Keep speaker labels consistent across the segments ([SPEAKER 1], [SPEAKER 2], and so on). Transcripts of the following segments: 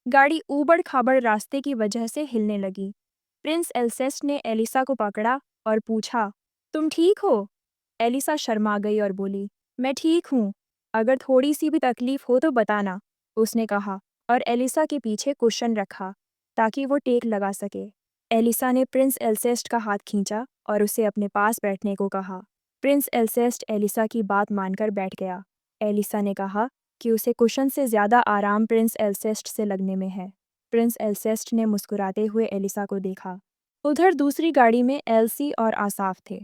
[SPEAKER 1] गाड़ी ऊबड़-खाबड़ रास्ते की वजह से हिलने लगी। प्रिंस एल्सेस्ट ने एलिसा को पकड़ा और पूछा, तुम ठीक हो? एलिसा शर्मा गई और बोली, मैं ठीक हूँ। अगर थोड़ी सी भी तकलीफ हो तो बताना, उसने कहा और एलिसा के पीछे कुशन रखा ताकि वो टेक लगा सके। एलिसा ने प्रिंस एल्सेस्ट का हाथ खींचा और उसे अपने पास बैठने को कहा। प्रिंस एल्सेस्ट एलिसा की बात मानकर बैठ गया। एलिसा ने कहा कि उसे कुशन से ज़्यादा आराम प्रिंस एल्सेस्ट से लगने में है। प्रिंस एल्सेस्ट ने मुस्कुराते हुए एलिसा को देखा। उधर दूसरी गाड़ी में एल्सी और आसाफ थे।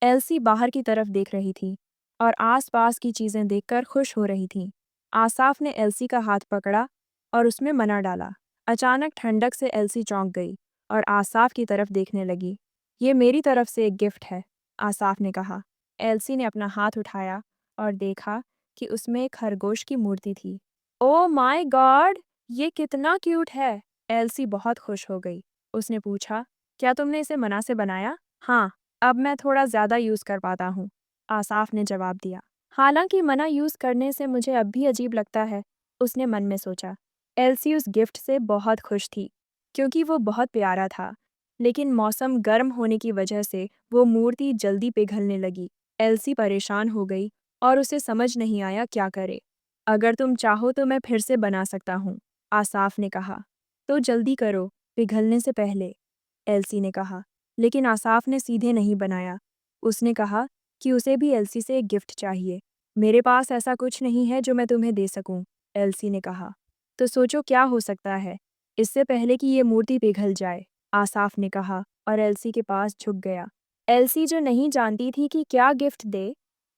[SPEAKER 1] एल्सी बाहर की तरफ देख रही थी और आसपास की चीज़ें देखकर खुश हो रही थी। आसाफ ने एल्सी का हाथ पकड़ा और उसमें मना डाला। अचानक ठंडक से एल्सी चौंक गई और आसाफ की तरफ देखने लगी। ये मेरी तरफ से एक गिफ्ट है, आसाफ ने कहा। एल्सी ने अपना हाथ उठाया और देखा कि उसमें एक खरगोश की मूर्ति थी। ओह माय गॉड, ये कितना क्यूट है! एल्सी बहुत खुश हो गई। उसने पूछा, क्या तुमने इसे मना से बनाया? हाँ, अब मैं थोड़ा ज़्यादा यूज़ कर पाता हूँ, आसाफ ने जवाब दिया। हालांकि मना यूज़ करने से मुझे अब भी अजीब लगता है, उसने मन में सोचा। एल्सी उस गिफ्ट से बहुत खुश थी, क्योंकि वो बहुत प्यारा था। लेकिन मौसम गर्म होने की वजह से वो मूर्ति जल्दी पिघलने लगी। एल्सी परेशान हो गई और उसे समझ नहीं आया क्या करे। अगर तुम चाहो तो मैं फिर से बना सकता हूँ, आसाफ ने कहा। तो जल्दी करो, पिघलने से पहले, एल्सी ने कहा। लेकिन आसाफ ने सीधे नहीं बनाया। उसने कहा कि उसे भी एल्सी से एक गिफ्ट चाहिए। मेरे पास ऐसा कुछ नहीं है जो मैं तुम्हें दे सकूं, एल्सी ने कहा। तो सोचो क्या हो सकता है, इससे पहले कि ये मूर्ति पिघल जाए, आसाफ ने कहा और एल्सी के पास झुक गया। एल्सी जो नहीं जानती थी कि क्या गिफ्ट दे,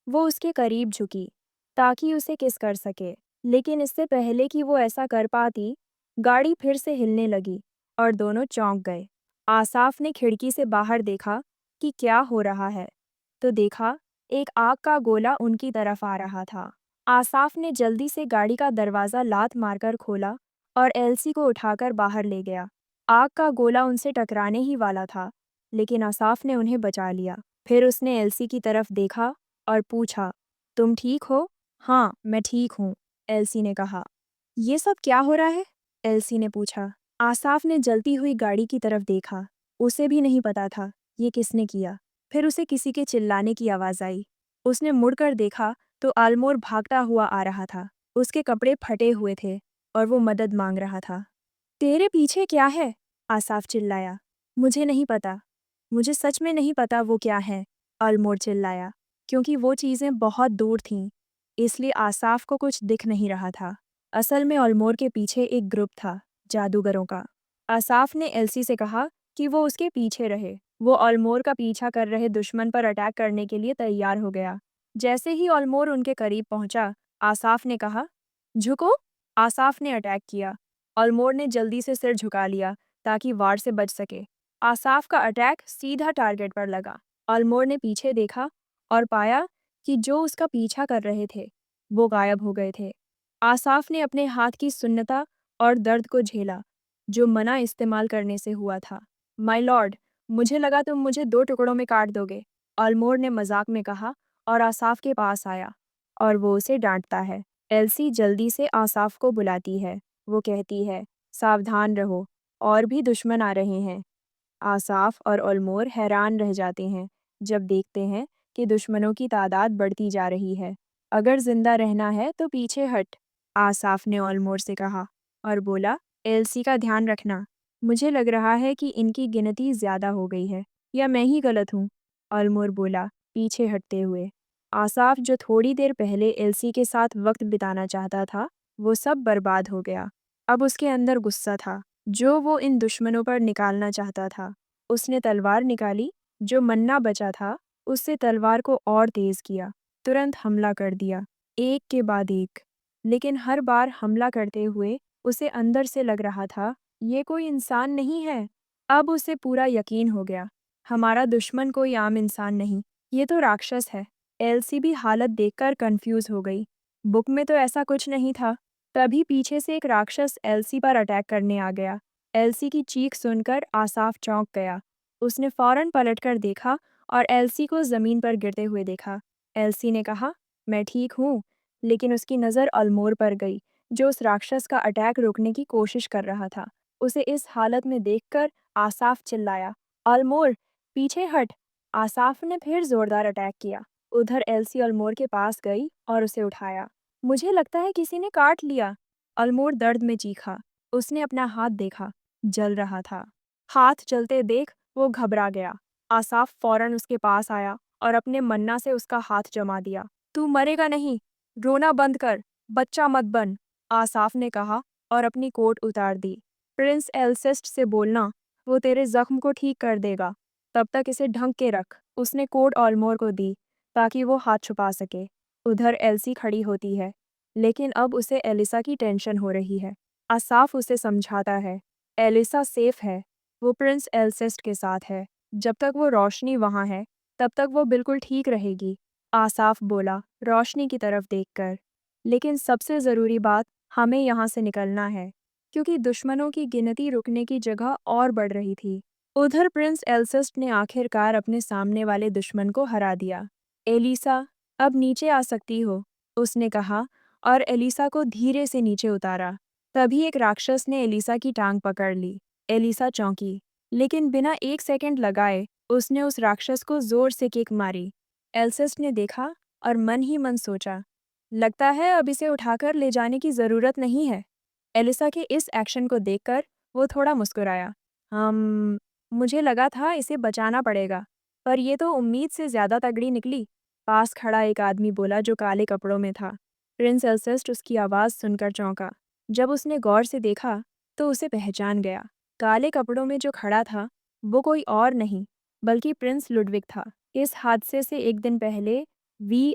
[SPEAKER 1] वो उसके करीब झुकी ताकि उसे किस कर सके। लेकिन इससे पहले कि वो ऐसा कर पाती, गाड़ी फिर से हिलने लगी और दोनों चौंक गए। आसाफ ने खिड़की से बाहर देखा कि क्या हो रहा है, तो देखा एक आग का गोला उनकी तरफ आ रहा था। आसाफ ने जल्दी से गाड़ी का दरवाज़ा लात मारकर खोला और एल्सी को उठाकर बाहर ले गया। आग का गोला उनसे टकराने ही वाला था, लेकिन आसाफ ने उन्हें बचा लिया। फिर उसने एल्सी की तरफ देखा और पूछा, तुम ठीक हो? हाँ, मैं ठीक हूँ, एल्सी ने कहा। ये सब क्या हो रहा है? एल्सी ने पूछा। आसाफ ने जलती हुई गाड़ी की तरफ देखा। उसे भी नहीं पता था ये किसने किया। फिर उसे किसी के चिल्लाने की आवाज़ आई। उसने मुड़कर देखा तो आलमोर भागता हुआ आ रहा था। उसके कपड़े फटे हुए थे और वो मदद मांग रहा था। तेरे पीछे क्या है? आसाफ चिल्लाया। मुझे नहीं पता। मुझे सच में नहीं पता वो क्या है, आलमोर चिल्लाया, क्योंकि वो चीज़ें बहुत दूर थीं, इसलिए आसाफ को कुछ दिख नहीं रहा था। असल में ऑलमोर के पीछे एक ग्रुप था, जादूगरों का। आसाफ ने एल्सी से कहा कि वो उसके पीछे रहे। वो ऑलमोर का पीछा कर रहे दुश्मन पर अटैक करने के लिए तैयार हो गया। जैसे ही ऑलमोर उनके करीब पहुंचा, आसाफ ने कहा, झुको। आसाफ ने अटैक किया। ऑलमोर ने जल्दी से सिर झुका लिया ताकि वार से बच सके। आसाफ का अटैक सीधा टारगेट पर लगा। ऑलमोर ने पीछे देखा और पाया कि जो उसका पीछा कर रहे थे, वो गायब हो गए थे। आसाफ ने अपने हाथ की सुन्नता और दर्द को झेला, जो मना इस्तेमाल करने से हुआ था। माय लॉर्ड, मुझे लगा तुम मुझे 2 टुकड़ों में काट दोगे, ऑलमोर ने मजाक में कहा और आसाफ के पास आया और वो उसे डांटता है। एल्सी जल्दी से आसाफ को बुलाती है। वो कहती है, सावधान रहो, और भी दुश्मन आ रहे हैं। आसाफ और ऑलमोर हैरान रह जाते हैं जब देखते हैं कि दुश्मनों की तादाद बढ़ती जा रही है। अगर जिंदा रहना है तो पीछे हट, आसाफ ने ऑलमोर से कहा और बोला, एल्सी का ध्यान रखना। मुझे लग रहा है कि इनकी गिनती ज्यादा हो गई है, या मैं ही गलत हूँ, ऑलमोर बोला, पीछे हटते हुए। आसाफ जो थोड़ी देर पहले एल्सी के साथ वक्त बिताना चाहता था, वो सब बर्बाद हो गया। अब उसके अंदर गुस्सा था, जो वो इन दुश्मनों पर निकालना चाहता था। उसने तलवार निकाली, जो मन्ना बचा था, उससे तलवार को और तेज किया, तुरंत हमला कर दिया, एक के बाद एक। लेकिन हर बार हमला करते हुए उसे अंदर से लग रहा था, ये कोई इंसान नहीं है। अब उसे पूरा यकीन हो गया, हमारा दुश्मन कोई आम इंसान नहीं, ये तो राक्षस है। एल्सी भी हालत देखकर कंफ्यूज हो गई। बुक में तो ऐसा कुछ नहीं था। तभी पीछे से एक राक्षस एल्सी पर अटैक करने आ गया। एल्सी की चीख सुनकर आसाफ चौंक गया। उसने फौरन पलटकर देखा और एल्सी को जमीन पर गिरते हुए देखा। एल्सी ने कहा, मैं ठीक हूँ, लेकिन उसकी नज़र अल्मोर पर गई, जो उस राक्षस का अटैक रोकने की कोशिश कर रहा था। उसे इस हालत में देखकर आसाफ चिल्लाया, अल्मोर, पीछे हट। आसाफ ने फिर जोरदार अटैक किया। उधर एल्सी अल्मोर के पास गई और उसे उठाया। मुझे लगता है किसी ने काट लिया। अल्मोर दर्द में चीखा। उसने अपना हाथ देखा, जल रहा था। हाथ जलते देख वो घबरा गया। आसाफ फौरन उसके पास आया और अपने मन्ना से उसका हाथ जमा दिया। तू मरेगा नहीं, रोना बंद कर, बच्चा मत बन, आसाफ ने कहा और अपनी कोट उतार दी। प्रिंस एल्सेस्ट से बोलना, वो तेरे जख्म को ठीक कर देगा। तब तक इसे ढंक के रख। उसने कोट ऑलमोर को दी ताकि वो हाथ छुपा सके। उधर एल्सी खड़ी होती है, लेकिन अब उसे एलिसा की टेंशन हो रही है। आसाफ उसे समझाता है, एलिसा सेफ है, वो प्रिंस एल्सेस्ट के साथ है। जब तक वो रोशनी वहाँ है, तब तक वो बिल्कुल ठीक रहेगी। आसाफ बोला, रोशनी की तरफ देखकर। लेकिन सबसे ज़रूरी बात, हमें यहाँ से निकलना है, क्योंकि दुश्मनों की गिनती रुकने की जगह और बढ़ रही थी। उधर प्रिंस एल्सेस्ट ने आखिरकार अपने सामने वाले दुश्मन को हरा दिया। एलिसा, अब नीचे आ सकती हो, उसने कहा और एलिसा को धीरे से नीचे उतारा। तभी एक राक्षस ने एलिसा की टांग पकड़ ली। एलिसा चौंकी, लेकिन बिना एक सेकंड लगाए उसने उस राक्षस को जोर से किक मारी। एल्सेस्ट ने देखा और मन ही मन सोचा, लगता है अब इसे उठाकर ले जाने की ज़रूरत नहीं है। एलिसा के इस एक्शन को देखकर वो थोड़ा मुस्कुराया। हम मुझे लगा था इसे बचाना पड़ेगा, पर ये तो उम्मीद से ज़्यादा तगड़ी निकली। पास खड़ा एक आदमी बोला जो काले कपड़ों में था। प्रिंस एल्सेस्ट उसकी आवाज़ सुनकर चौंका। जब उसने गौर से देखा तो उसे पहचान गया। काले कपड़ों में जो खड़ा था वो कोई और नहीं बल्कि प्रिंस लुडविग था। इस हादसे से एक दिन पहले वी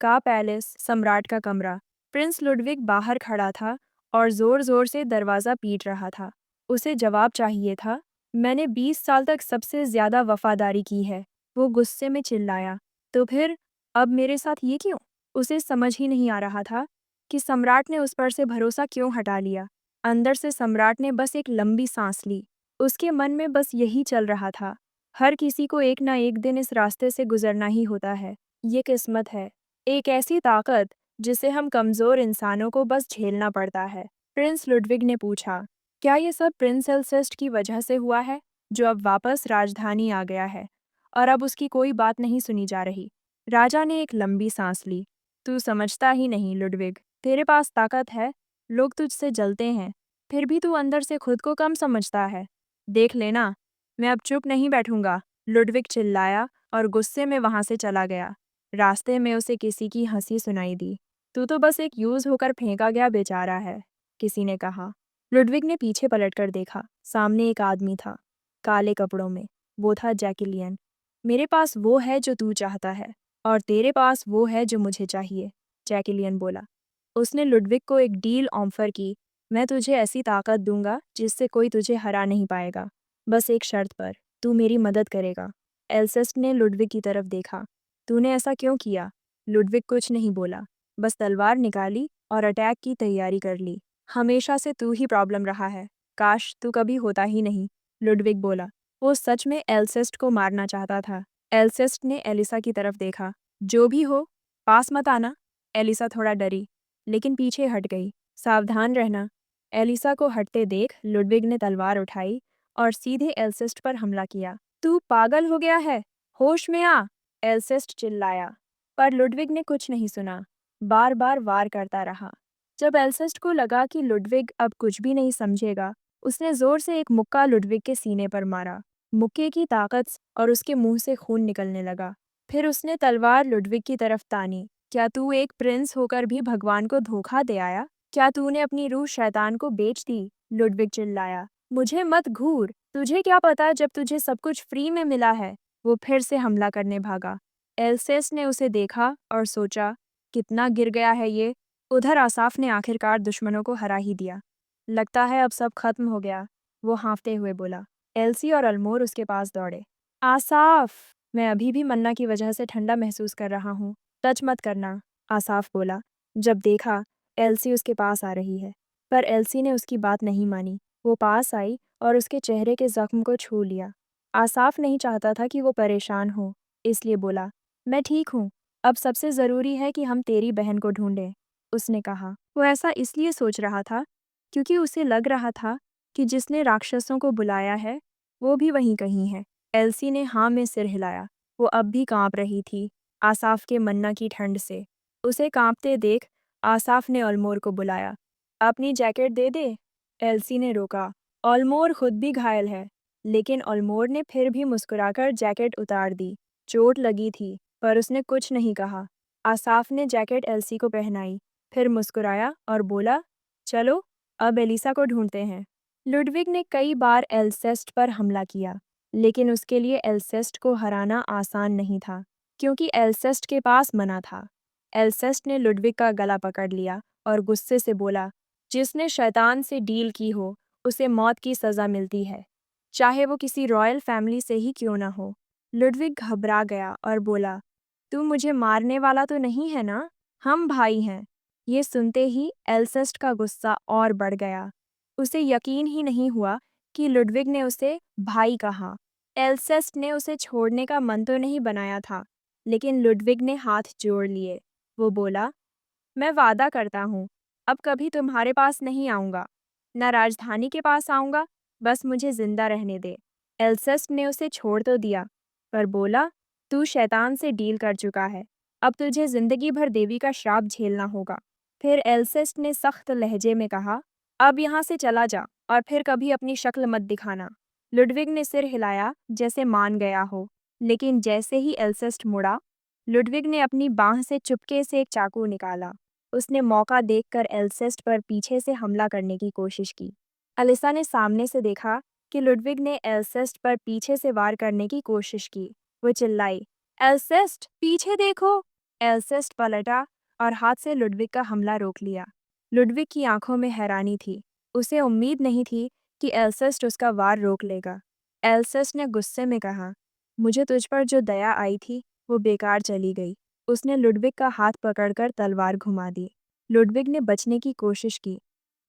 [SPEAKER 1] का पैलेस, सम्राट का कमरा। प्रिंस लुडविग बाहर खड़ा था और जोर जोर से दरवाज़ा पीट रहा था। उसे जवाब चाहिए था। मैंने 20 साल तक सबसे ज़्यादा वफादारी की है, वो गुस्से में चिल्लाया। तो फिर अब मेरे साथ ये क्यों? उसे समझ ही नहीं आ रहा था कि सम्राट ने उस पर से भरोसा क्यों हटा लिया। अंदर से सम्राट ने बस एक लंबी सांस ली। उसके मन में बस यही चल रहा था, हर किसी को एक ना एक दिन इस रास्ते से गुजरना ही होता है। ये किस्मत है, एक ऐसी ताकत जिसे हम कमज़ोर इंसानों को बस झेलना पड़ता है। प्रिंस लुडविग ने पूछा, क्या ये सब प्रिंस एल्सेस्ट की वजह से हुआ है, जो अब वापस राजधानी आ गया है और अब उसकी कोई बात नहीं सुनी जा रही? राजा ने एक लंबी सांस ली। तू समझता ही नहीं लुडविग, तेरे पास ताकत है, लोग तुझसे जलते हैं, फिर भी तू अंदर से खुद को कम समझता है। देख लेना, मैं अब चुप नहीं बैठूंगा, लुडविग चिल्लाया और गुस्से में वहां से चला गया। रास्ते में उसे किसी की हंसी सुनाई दी। तू तो बस एक यूज होकर फेंका गया बेचारा है, किसी ने कहा। लुडविग ने पीछे पलटकर देखा। सामने एक आदमी था, काले कपड़ों में। वो था जैकलियन। मेरे पास वो है जो तू चाहता है और तेरे पास वो है जो मुझे चाहिए, जैकलियन बोला। उसने लुडविग को एक डील ऑफर की। मैं तुझे ऐसी ताकत दूंगा जिससे कोई तुझे हरा नहीं पाएगा, बस एक शर्त पर, तू मेरी मदद करेगा। एल्सेस्ट ने लुडविग की तरफ देखा। तूने ऐसा क्यों किया? लुडविग कुछ नहीं बोला, बस तलवार निकाली और अटैक की तैयारी कर ली। हमेशा से तू ही प्रॉब्लम रहा है, काश तू कभी होता ही नहीं, लुडविग बोला। वो सच में एल्सेस्ट को मारना चाहता था। एल्सेस्ट ने एलिसा की तरफ देखा। जो भी हो, पास मत आना। एलिसा थोड़ा डरी, लेकिन पीछे हट गई। सावधान रहना। एलिसा को हटते देख लुडविग ने तलवार उठाई और सीधे एल्सेस्ट पर हमला किया। तू पागल हो गया है, होश में आ, एल्सेस्ट चिल्लाया। पर लुडविग ने कुछ नहीं सुना, बार बार वार करता रहा। जब एल्सेस्ट को लगा कि लुडविग अब कुछ भी नहीं समझेगा, उसने जोर से एक मुक्का लुडविग के सीने पर मारा। मुक्के की ताकत और उसके मुंह से खून निकलने लगा। फिर उसने तलवार लुडविग की तरफ तानी। क्या तू एक प्रिंस होकर भी भगवान को धोखा दे आया? क्या तूने अपनी रूह शैतान को बेच दी? लुडविग चिल्लाया। मुझे मत घूर, तुझे क्या पता जब तुझे सब कुछ फ्री में मिला है। वो फिर से हमला करने भागा। एल्सेस ने उसे देखा और सोचा, कितना गिर गया है ये। उधर आसाफ ने आखिरकार दुश्मनों को हरा ही दिया। लगता है अब सब खत्म हो गया, वो हाँफते हुए बोला। एल्सी और अल्मोर उसके पास दौड़े। आसाफ, मैं अभी भी मन्ना की वजह से ठंडा महसूस कर रहा हूँ, टच मत करना, आसाफ बोला। जब देखा एल्सी उसके पास आ रही है, पर एल्सी ने उसकी बात नहीं मानी। वो पास आई और उसके चेहरे के जख्म को छू लिया। आसाफ नहीं चाहता था कि वो परेशान हो, इसलिए बोला, मैं ठीक हूँ, अब सबसे ज़रूरी है कि हम तेरी बहन को ढूंढें। उसने कहा। वो ऐसा इसलिए सोच रहा था क्योंकि उसे लग रहा था कि जिसने राक्षसों को बुलाया है वो भी वहीं कहीं है। एल्सी ने हाँ में सिर हिलाया। वो अब भी कांप रही थी, आसाफ के मन्ना की ठंड से। उसे कांपते देख आसाफ ने ऑलमोर को बुलाया। अपनी जैकेट दे दे। एल्सी ने रोका। ऑलमोर खुद भी घायल है। लेकिन ऑलमोर ने फिर भी मुस्कुराकर जैकेट उतार दी। चोट लगी थी पर उसने कुछ नहीं कहा। आसाफ ने जैकेट एल्सी को पहनाई, फिर मुस्कुराया और बोला, चलो अब एलिसा को ढूंढते हैं। लुडविग ने कई बार एल्सेस्ट पर हमला किया, लेकिन उसके लिए एल्सेस्ट को हराना आसान नहीं था, क्योंकि एल्सेस्ट के पास मना था। एल्सेस्ट ने लुडविग का गला पकड़ लिया और गुस्से से बोला, जिसने शैतान से डील की हो, उसे मौत की सज़ा मिलती है, चाहे वो किसी रॉयल फैमिली से ही क्यों ना हो। लुडविग घबरा गया और बोला, तू मुझे मारने वाला तो नहीं है ना? हम भाई हैं। ये सुनते ही एल्सेस्ट का गुस्सा और बढ़ गया। उसे यकीन ही नहीं हुआ कि लुडविग ने उसे भाई कहा। एल्सेस्ट ने उसे छोड़ने का मन तो नहीं बनाया था, लेकिन लुडविग ने हाथ जोड़ लिए। वो बोला, मैं वादा करता हूँ, अब कभी तुम्हारे पास नहीं आऊँगा, न राजधानी के पास आऊँगा, बस मुझे जिंदा रहने दे। एल्सेस्ट ने उसे छोड़ तो दिया, पर बोला, तू शैतान से डील कर चुका है, अब तुझे जिंदगी भर देवी का श्राप झेलना होगा। फिर एल्सेस्ट ने सख्त लहजे में कहा, अब यहाँ से चला जा और फिर कभी अपनी शक्ल मत दिखाना। लुडविग ने सिर हिलाया जैसे मान गया हो, लेकिन जैसे ही एल्सेस्ट मुड़ा, लुडविग ने अपनी बांह से चुपके से एक चाकू निकाला। उसने मौका देखकर एल्सेस्ट पर पीछे से हमला करने की कोशिश की। अलिसा ने सामने से देखा कि लुडविग ने एल्सेस्ट पर पीछे से वार करने की कोशिश की। वो चिल्लाई, एल्सेस्ट, पीछे देखो! एल्सेस्ट पलटा और हाथ से लुडविग का हमला रोक लिया। लुडविग की आंखों में हैरानी थी। उसे उम्मीद नहीं थी कि एल्सेस्ट उसका वार रोक लेगा। एल्सेस्ट ने गुस्से में कहा, मुझे तुझ पर जो दया आई थी, वो बेकार चली गई। उसने लुडविग का हाथ पकड़कर तलवार घुमा दी। लुडविग ने बचने की कोशिश की,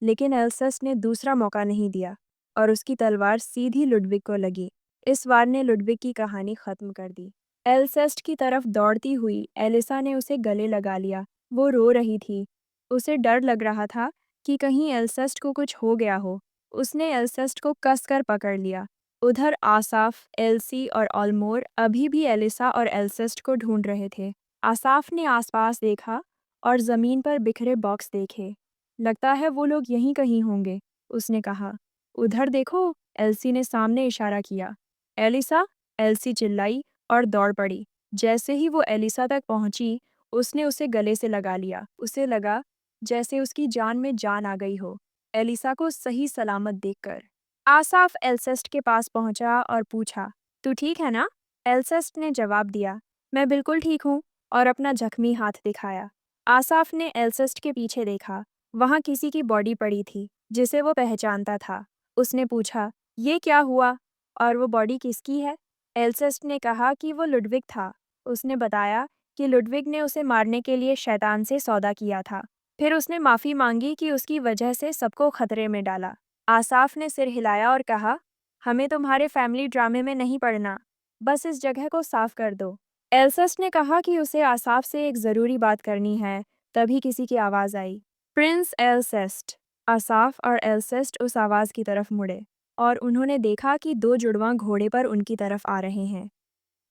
[SPEAKER 1] लेकिन एल्सेस्ट ने दूसरा मौका नहीं दिया और उसकी तलवार सीधी लुडविग को लगी। इस वार ने लुडविग की कहानी खत्म कर दी। एल्सेस्ट की तरफ दौड़ती हुई एलिसा ने उसे गले लगा लिया। वो रो रही थी। उसे डर लग रहा था कि कहीं एल्सेस्ट को कुछ हो गया हो। उसने एल्सेस्ट को कसकर पकड़ लिया। उधर आसाफ, एल्सी और ऑलमोर अभी भी एलिसा और एल्सेस्ट को ढूंढ रहे थे। आसाफ ने आसपास देखा और जमीन पर बिखरे बॉक्स देखे। लगता है वो लोग यहीं कहीं होंगे, उसने कहा। उधर देखो, एल्सी ने सामने इशारा किया। एलिसा, एल्सी चिल्लाई और दौड़ पड़ी। जैसे ही वो एलिसा तक पहुंची, उसने उसे गले से लगा लिया। उसे लगा जैसे उसकी जान में जान आ गई हो, एलिसा को सही सलामत देखकर। आसाफ एल्सेस्ट के पास पहुंचा और पूछा, तू ठीक है ना? एल्सेस्ट ने जवाब दिया, मैं बिल्कुल ठीक हूँ, और अपना जख्मी हाथ दिखाया। आसाफ ने एल्सेस्ट के पीछे देखा। वहां किसी की बॉडी पड़ी थी, जिसे वो पहचानता था। उसने पूछा, ये क्या हुआ और वो बॉडी किसकी है? एल्सेस्ट ने कहा कि वो लुडविग था। उसने बताया कि लुडविग ने उसे मारने के लिए शैतान से सौदा किया था। फिर उसने माफ़ी मांगी कि उसकी वजह से सबको खतरे में डाला। आसाफ ने सिर हिलाया और कहा, हमें तुम्हारे फैमिली ड्रामे में नहीं पड़ना, बस इस जगह को साफ कर दो। एल्सेस्ट ने कहा कि उसे आसाफ से एक ज़रूरी बात करनी है। तभी किसी की आवाज़ आई, प्रिंस एल्सेस्ट। आसाफ और एल्सेस्ट उस आवाज़ की तरफ मुड़े और उन्होंने देखा कि दो जुड़वां घोड़े पर उनकी तरफ आ रहे हैं।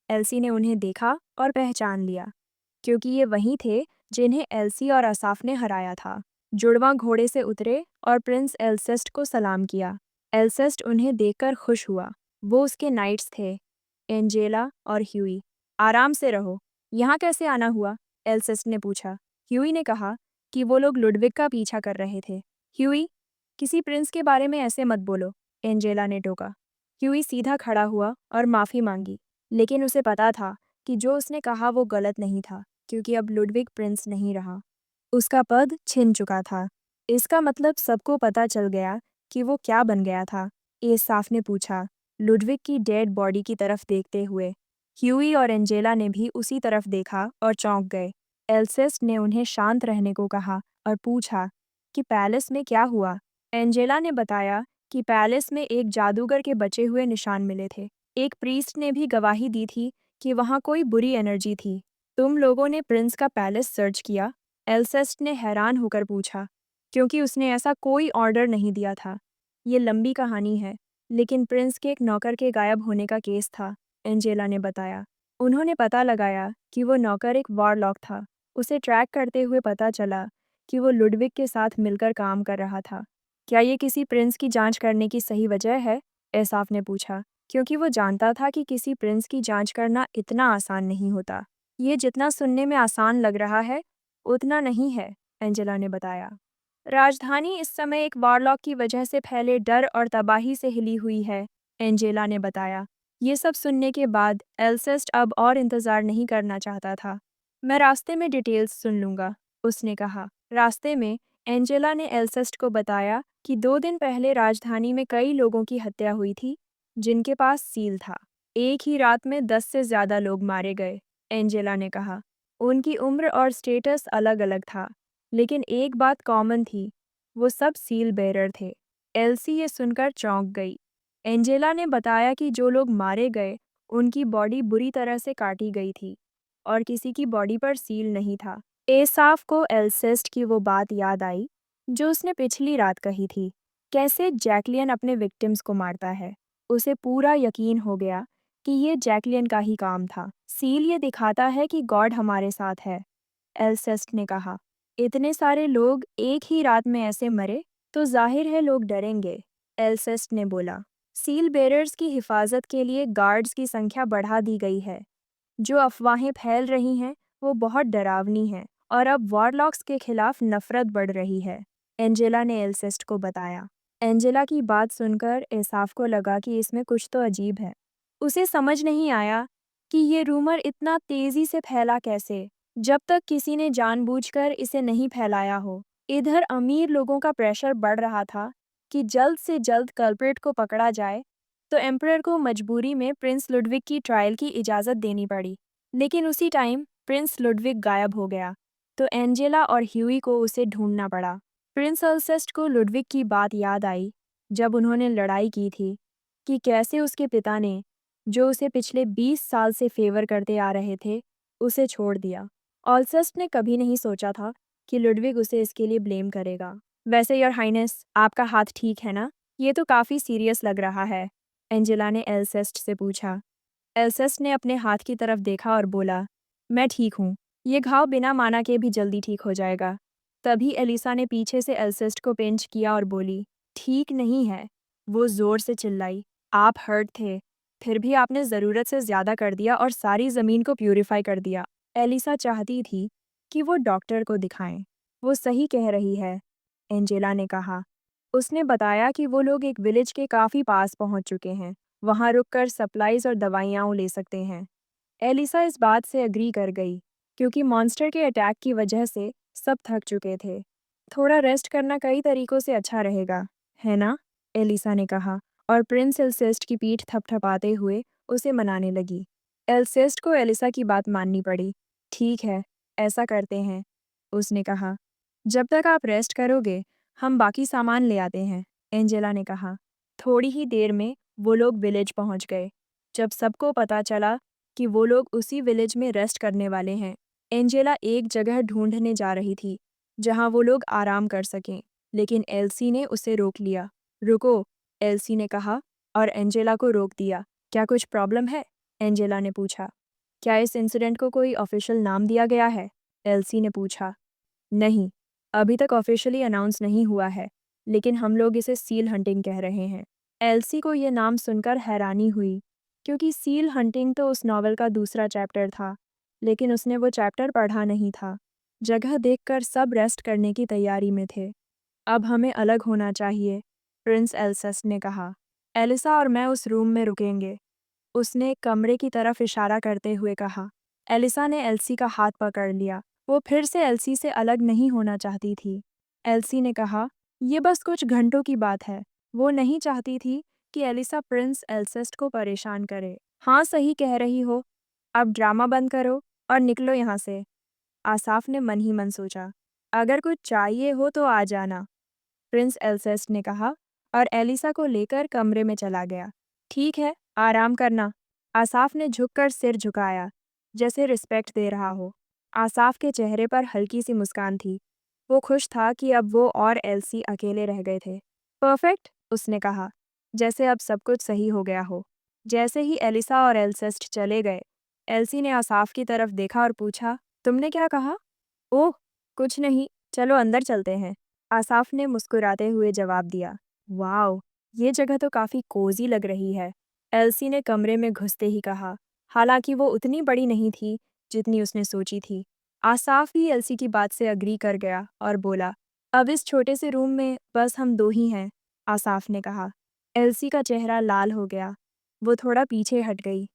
[SPEAKER 1] एल्सी ने उन्हें देखा और पहचान लिया, क्योंकि ये वही थे जिन्हें एल्सी और आसाफ ने हराया था। जुड़वां घोड़े से उतरे और प्रिंस एल्सेस्ट को सलाम किया। एल्सेस्ट उन्हें देखकर खुश हुआ। वो उसके नाइट्स थे, एंजेला और ह्यूई। आराम से रहो, यहाँ कैसे आना हुआ? एल्सेस्ट ने पूछा। ह्यूई ने कहा कि वो लोग लुडविग का पीछा कर रहे थे। ह्यूई, किसी प्रिंस के बारे में ऐसे मत बोलो, एंजेला ने टोका। ह्यूई सीधा खड़ा हुआ और माफ़ी मांगी, लेकिन उसे पता था कि जो उसने कहा वो गलत नहीं था, क्योंकि अब लुडविग प्रिंस नहीं रहा। उसका पद छिन चुका था। इसका मतलब सबको पता चल गया कि वो क्या बन गया था, एसाफ ने पूछा, लुडविग की डेड बॉडी की तरफ देखते हुए। ह्यूई और एंजेला ने भी उसी तरफ देखा और चौंक गए। एल्सेस्ट ने उन्हें शांत रहने को कहा और पूछा कि पैलेस में क्या हुआ। एंजेला ने बताया कि पैलेस में एक जादूगर के बचे हुए निशान मिले थे। एक प्रीस्ट ने भी गवाही दी थी कि वहाँ कोई बुरी एनर्जी थी। तुम लोगों ने प्रिंस का पैलेस सर्च किया? एल्सेस्ट ने हैरान होकर पूछा, क्योंकि उसने ऐसा कोई ऑर्डर नहीं दिया था। ये लंबी कहानी है, लेकिन प्रिंस के एक नौकर के गायब होने का केस था, एंजेला ने बताया। उन्होंने पता लगाया कि वो नौकर एक वॉरलॉक था। उसे ट्रैक करते हुए पता चला कि वो लुडविग के साथ मिलकर काम कर रहा था। क्या ये किसी प्रिंस की जांच करने की सही वजह है? एसाफ ने पूछा, क्योंकि वो जानता था कि किसी प्रिंस की जांच करना इतना आसान नहीं होता। ये जितना सुनने में आसान लग रहा है, उतना नहीं है, एंजेला ने बताया। राजधानी इस समय एक वॉरलॉक की वजह से फैले डर और तबाही से हिली हुई है, एंजेला ने बताया। ये सब सुनने के बाद एल्सेस्ट अब और इंतज़ार नहीं करना चाहता था। मैं रास्ते में डिटेल्स सुन लूँगा, उसने कहा। रास्ते में एंजेला ने एल्सेस्ट को बताया कि 2 दिन पहले राजधानी में कई लोगों की हत्या हुई थी, जिनके पास सील था। एक ही रात में 10 से ज़्यादा लोग मारे गए, एंजेला ने कहा। उनकी उम्र और स्टेटस अलग-अलग था, लेकिन एक बात कॉमन थी, वो सब सील बेरर थे। एल्सी ये सुनकर चौंक गई। एंजेला ने बताया कि जो लोग मारे गए, उनकी बॉडी बुरी तरह से काटी गई थी और किसी की बॉडी पर सील नहीं था। एसाफ को एल्सेस्ट की वो बात याद आई, जो उसने पिछली रात कही थी, कैसे जैकलियन अपने विक्टिम्स को मारता है। उसे पूरा यकीन हो गया कि ये जैकलियन का ही काम था। सील ये दिखाता है कि गॉड हमारे साथ है, एल्सेस्ट ने कहा। इतने सारे लोग एक ही रात में ऐसे मरे, तो जाहिर है लोग डरेंगे, एल्सेस्ट ने बोला। सील बेरर्स की हिफाजत के लिए गार्ड्स की संख्या बढ़ा दी गई है। जो अफवाहें फैल रही हैं, वो बहुत डरावनी हैं और अब वॉरलॉक्स के खिलाफ नफरत बढ़ रही है, एंजेला ने एल्सेस्ट को बताया। एंजेला की बात सुनकर एसाफ को लगा कि इसमें कुछ तो अजीब है। उसे समझ नहीं आया कि ये रूमर इतना तेजी से फैला कैसे, जब तक किसी ने जानबूझकर इसे नहीं फैलाया हो। इधर अमीर लोगों का प्रेशर बढ़ रहा था कि जल्द से जल्द कल्प्रिट को पकड़ा जाए, तो एम्परर को मजबूरी में प्रिंस लुडविग की ट्रायल की इजाज़त देनी पड़ी। लेकिन उसी टाइम प्रिंस लुडविग गायब हो गया, तो एंजेला और ह्यूई को उसे ढूंढना पड़ा। प्रिंस अल्सेस्ट को लुडविग की बात याद आई, जब उन्होंने लड़ाई की थी, कि कैसे उसके पिता ने, जो उसे पिछले 20 साल से फेवर करते आ रहे थे, उसे छोड़ दिया। ऑल्सेस्ट ने कभी नहीं सोचा था कि लुडविग उसे इसके लिए ब्लेम करेगा। वैसे योर हाइनेस, आपका हाथ ठीक है ना? ये तो काफ़ी सीरियस लग रहा है, एंजेला ने एल्सेस्ट से पूछा। एल्सेस्ट ने अपने हाथ की तरफ देखा और बोला, मैं ठीक हूँ। ये घाव बिना माना के भी जल्दी ठीक हो जाएगा। तभी एलिसा ने पीछे से एल्सेस्ट को पिंच किया और बोली, ठीक नहीं है। वो जोर से चिल्लाई, आप हर्ट थे, फिर भी आपने ज़रूरत से ज़्यादा कर दिया और सारी ज़मीन को प्यूरिफाई कर दिया। एलिसा चाहती थी कि वो डॉक्टर को दिखाएं। वो सही कह रही है, एंजेला ने कहा। उसने बताया कि वो लोग एक विलेज के काफ़ी पास पहुंच चुके हैं। वहां रुककर सप्लाईज और दवाइयाँ ले सकते हैं। एलिसा इस बात से एग्री कर गई, क्योंकि मॉन्स्टर के अटैक की वजह से सब थक चुके थे। थोड़ा रेस्ट करना कई तरीकों से अच्छा रहेगा, है ना? एलिसा ने कहा, और प्रिंस एल्सेस्ट की पीठ थपथपाते हुए उसे मनाने लगी। एल्सेस्ट को एलिसा की बात माननी पड़ी। ठीक है, ऐसा करते हैं, उसने कहा। जब तक आप रेस्ट करोगे, हम बाकी सामान ले आते हैं, एंजेला ने कहा। थोड़ी ही देर में वो लोग विलेज पहुंच गए। जब सबको पता चला कि वो लोग उसी विलेज में रेस्ट करने वाले हैं, एंजेला एक जगह ढूंढने जा रही थी जहां वो लोग आराम कर सकें, लेकिन एल्सी ने उसे रोक लिया। रुको, एल्सी ने कहा और एंजेला को रोक दिया। क्या कुछ प्रॉब्लम है? एंजेला ने पूछा। क्या इस इंसिडेंट को कोई ऑफिशियल नाम दिया गया है? एल्सी ने पूछा। नहीं, अभी तक ऑफिशियली अनाउंस नहीं हुआ है, लेकिन हम लोग इसे सील हंटिंग कह रहे हैं। एल्सी को ये नाम सुनकर हैरानी हुई, क्योंकि सील हंटिंग तो उस नॉवल का दूसरा चैप्टर था, लेकिन उसने वो चैप्टर पढ़ा नहीं था। जगह देखकर सब रेस्ट करने की तैयारी में थे। अब हमें अलग होना चाहिए, प्रिंस एल्सेस ने कहा। एलिसा और मैं उस रूम में रुकेंगे, उसने एक कमरे की तरफ इशारा करते हुए कहा। एलिसा ने एल्सी का हाथ पकड़ लिया। वो फिर से एल्सी से अलग नहीं होना चाहती थी। एल्सी ने कहा, ये बस कुछ घंटों की बात है। वो नहीं चाहती थी कि एलिसा प्रिंस एल्सेस्ट को परेशान करे। हाँ, सही कह रही हो। अब ड्रामा बंद करो और निकलो यहाँ से। आसाफ ने मन ही मन सोचा। अगर कुछ चाहिए हो तो आ जाना, प्रिंस एल्सेस्ट ने कहा और एलिसा को लेकर कमरे में चला गया। ठीक है, आराम करना। आसाफ ने झुककर सिर झुकाया, जैसे रिस्पेक्ट दे रहा हो। आसाफ के चेहरे पर हल्की सी मुस्कान थी। वो खुश था कि अब वो और एल्सी अकेले रह गए थे। परफेक्ट, उसने कहा, जैसे अब सब कुछ सही हो गया हो। जैसे ही एलिसा और एल्सेस्ट चले गए, एल्सी ने आसाफ की तरफ देखा और पूछा, तुमने क्या कहा? ओह, कुछ नहीं, चलो अंदर चलते हैं। आसाफ ने मुस्कुराते हुए जवाब दिया। वाओ, ये जगह तो काफी कोजी लग रही है, एल्सी ने कमरे में घुसते ही कहा। हालांकि वो उतनी बड़ी नहीं थी जितनी उसने सोची थी। आसाफ भी एल्सी की बात से अग्री कर गया और बोला, अब इस छोटे से रूम में बस हम दो ही हैं। आसाफ ने कहा। एल्सी का चेहरा लाल हो गया। वो थोड़ा पीछे हट गई।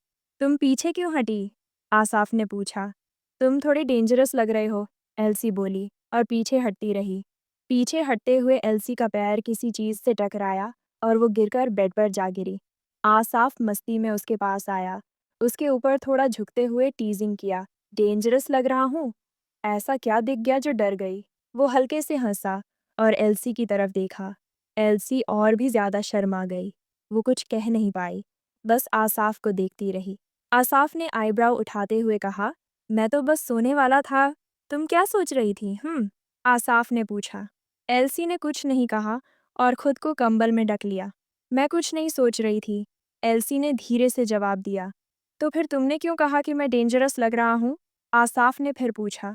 [SPEAKER 1] तुम पीछे क्यों हटी? आसाफ ने पूछा। तुम थोड़ी डेंजरस लग रहे हो, एल्सी बोली और पीछे हटती रही। पीछे हटते हुए एल्सी का पैर किसी चीज से टकराया और वो गिरकर बेड पर जा गिरी। आसाफ मस्ती में उसके पास आया, उसके ऊपर थोड़ा झुकते हुए टीजिंग किया। डेंजरस लग रहा हूँ? ऐसा क्या दिख गया जो डर गई? वो हल्के से हंसा और एल्सी की तरफ देखा। एल्सी और भी ज्यादा शर्मा गई। वो कुछ कह नहीं पाई, बस आसाफ को देखती रही। आसाफ ने आईब्राव उठाते हुए कहा, मैं तो बस सोने वाला था। तुम क्या सोच रही थी? आसाफ ने पूछा। एल्सी ने कुछ नहीं कहा और खुद को कंबल में ढक लिया। मैं कुछ नहीं सोच रही थी, एल्सी ने धीरे से जवाब दिया। तो फिर तुमने क्यों कहा कि मैं डेंजरस लग रहा हूँ? आसाफ ने फिर पूछा।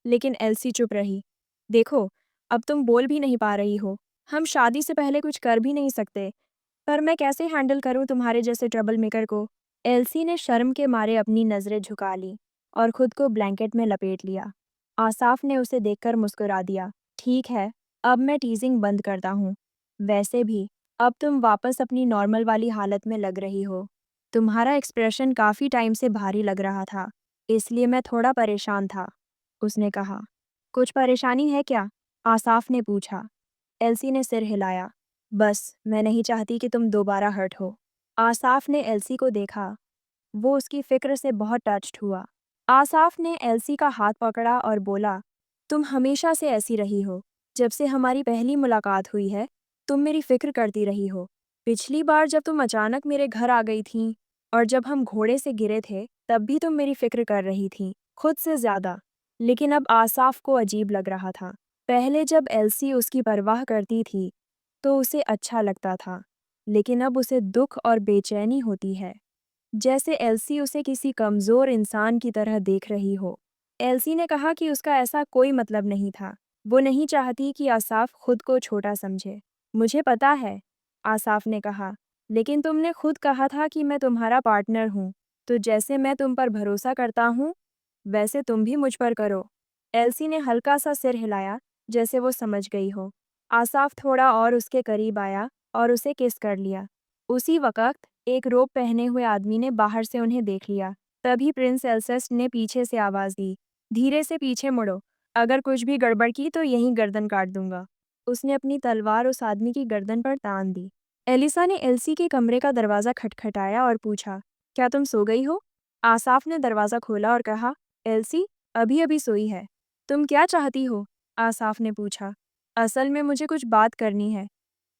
[SPEAKER 1] लेकिन एल्सी चुप रही। देखो, अब तुम बोल भी नहीं पा रही हो। हम शादी से पहले कुछ कर भी नहीं सकते, पर मैं कैसे हैंडल करूं तुम्हारे जैसे ट्रबल मेकर को? एल्सी ने शर्म के मारे अपनी नजरें झुका ली और खुद को ब्लैंकेट में लपेट लिया। आसाफ ने उसे देखकर मुस्कुरा दिया। ठीक है, अब मैं टीजिंग बंद करता हूँ। वैसे भी अब तुम वापस अपनी नॉर्मल वाली हालत में लग रही हो। तुम्हारा एक्सप्रेशन काफी टाइम से भारी लग रहा था, इसलिए मैं थोड़ा परेशान था, उसने कहा। कुछ परेशानी है क्या? आसाफ ने पूछा। एल्सी ने सिर हिलाया। बस मैं नहीं चाहती कि तुम दोबारा हर्ट हो। आसाफ ने एल्सी को देखा। वो उसकी फिक्र से बहुत टच्ड हुआ। आसाफ ने एल्सी का हाथ पकड़ा और बोला, तुम हमेशा से ऐसी रही हो। जब से हमारी पहली मुलाकात हुई है, तुम मेरी फिक्र करती रही हो। पिछली बार जब तुम अचानक मेरे घर आ गई थी और जब हम घोड़े से गिरे थे, तब भी तुम मेरी फिक्र कर रही थी, खुद से ज्यादा। लेकिन अब आसाफ को अजीब लग रहा था। पहले जब एल्सी उसकी परवाह करती थी, तो उसे अच्छा लगता था, लेकिन अब उसे दुख और बेचैनी होती है, जैसे एल्सी उसे किसी कमजोर इंसान की तरह देख रही हो। एल्सी ने कहा कि उसका ऐसा कोई मतलब नहीं था। वो नहीं चाहती कि आसाफ खुद को छोटा समझे। मुझे पता है, आसाफ ने कहा, लेकिन तुमने खुद कहा था कि मैं तुम्हारा पार्टनर हूँ, तो जैसे मैं तुम पर भरोसा करता हूँ, वैसे तुम भी मुझ पर करो। एल्सी ने हल्का सा सिर हिलाया, जैसे वो समझ गई हो। आसाफ थोड़ा और उसके करीब आया और उसे किस कर लिया। उसी वक्त एक रोब पहने हुए आदमी ने बाहर से उन्हें देख लिया। तभी प्रिंस एल्सेस्ट ने पीछे से आवाज दी, धीरे से पीछे मुड़ो, अगर कुछ भी गड़बड़ की तो यहीं गर्दन काट दूंगा। उसने अपनी तलवार उस आदमी की गर्दन पर तान दी। एलिसा ने एल्सी के कमरे का दरवाजा खटखटाया और पूछा, क्या तुम सो गई हो? आसाफ ने दरवाजा खोला और कहा, एल्सी अभी अभी सोई है। तुम क्या चाहती हो? आसाफ ने पूछा। असल में मुझे कुछ बात करनी है,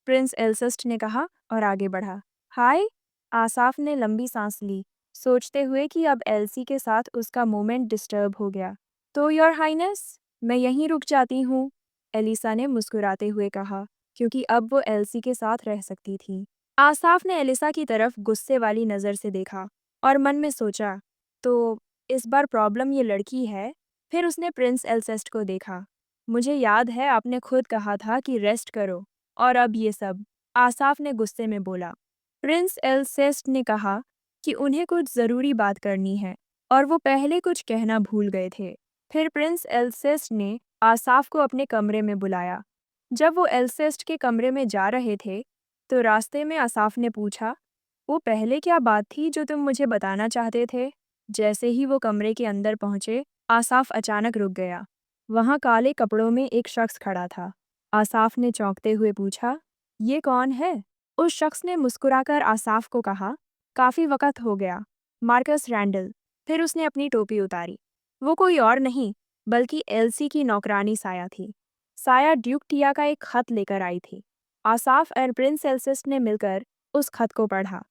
[SPEAKER 1] प्रिंस एल्सेस्ट ने कहा और आगे बढ़ा। हाय, आसाफ ने लंबी सांस ली, सोचते हुए कि अब एल्सी के साथ उसका मोमेंट डिस्टर्ब हो गया। तो योर हाइनेस, मैं यहीं रुक जाती हूँ, एलिसा ने मुस्कुराते हुए कहा, क्योंकि अब वो एल्सी के साथ रह सकती थी। आसाफ ने एलिसा की तरफ गुस्से वाली नज़र से देखा और मन में सोचा, तो इस बार प्रॉब्लम ये लड़की है। फिर उसने प्रिंस एल्सेस्ट को देखा। मुझे याद है आपने खुद कहा था कि रेस्ट करो, और अब ये सब, आसाफ ने गुस्से में बोला। प्रिंस एल्सेस्ट ने कहा कि उन्हें कुछ ज़रूरी बात करनी है और वो पहले कुछ कहना भूल गए थे। फिर प्रिंस एल्सेस्ट ने आसाफ को अपने कमरे में बुलाया। जब वो एल्सेस्ट के कमरे में जा रहे थे, तो रास्ते में आसाफ ने पूछा, वो पहले क्या बात थी जो तुम मुझे बताना चाहते थे? जैसे ही वो कमरे के अंदर पहुंचे, आसाफ अचानक रुक गया। वहां काले कपड़ों में एक शख्स खड़ा था। आसाफ ने चौंकते हुए पूछा, ये कौन है? उस शख्स ने मुस्कुराकर आसाफ को कहा, काफी वक्त हो गया, मार्कस रैंडल। फिर उसने अपनी टोपी उतारी। वो कोई और नहीं, बल्कि एल्सी की नौकरानी साया थी। साया ड्यूक टिया का एक खत लेकर आई थी। आसाफ और प्रिंस एल्सिस्ट ने मिलकर उस खत को पढ़ा।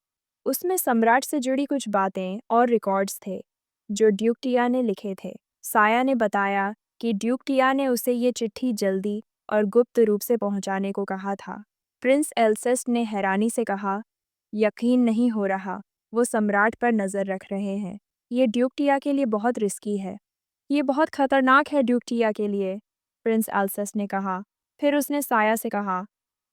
[SPEAKER 1] उसमें सम्राट से जुड़ी कुछ बातें और रिकॉर्ड्स थे जो ड्यूक टिया ने लिखे थे। साया ने बताया कि ड्यूक टिया ने उसे ये चिट्ठी जल्दी और गुप्त रूप से पहुंचाने को कहा था। प्रिंस एल्सेस्ट ने हैरानी से कहा, यकीन नहीं हो रहा, वो सम्राट पर नज़र रख रहे हैं। ये ड्यूक टिया के लिए बहुत रिस्की है। ये बहुत खतरनाक है ड्यूक टिया के लिए, प्रिंस एल्सेस्ट ने कहा। फिर उसने साया से कहा,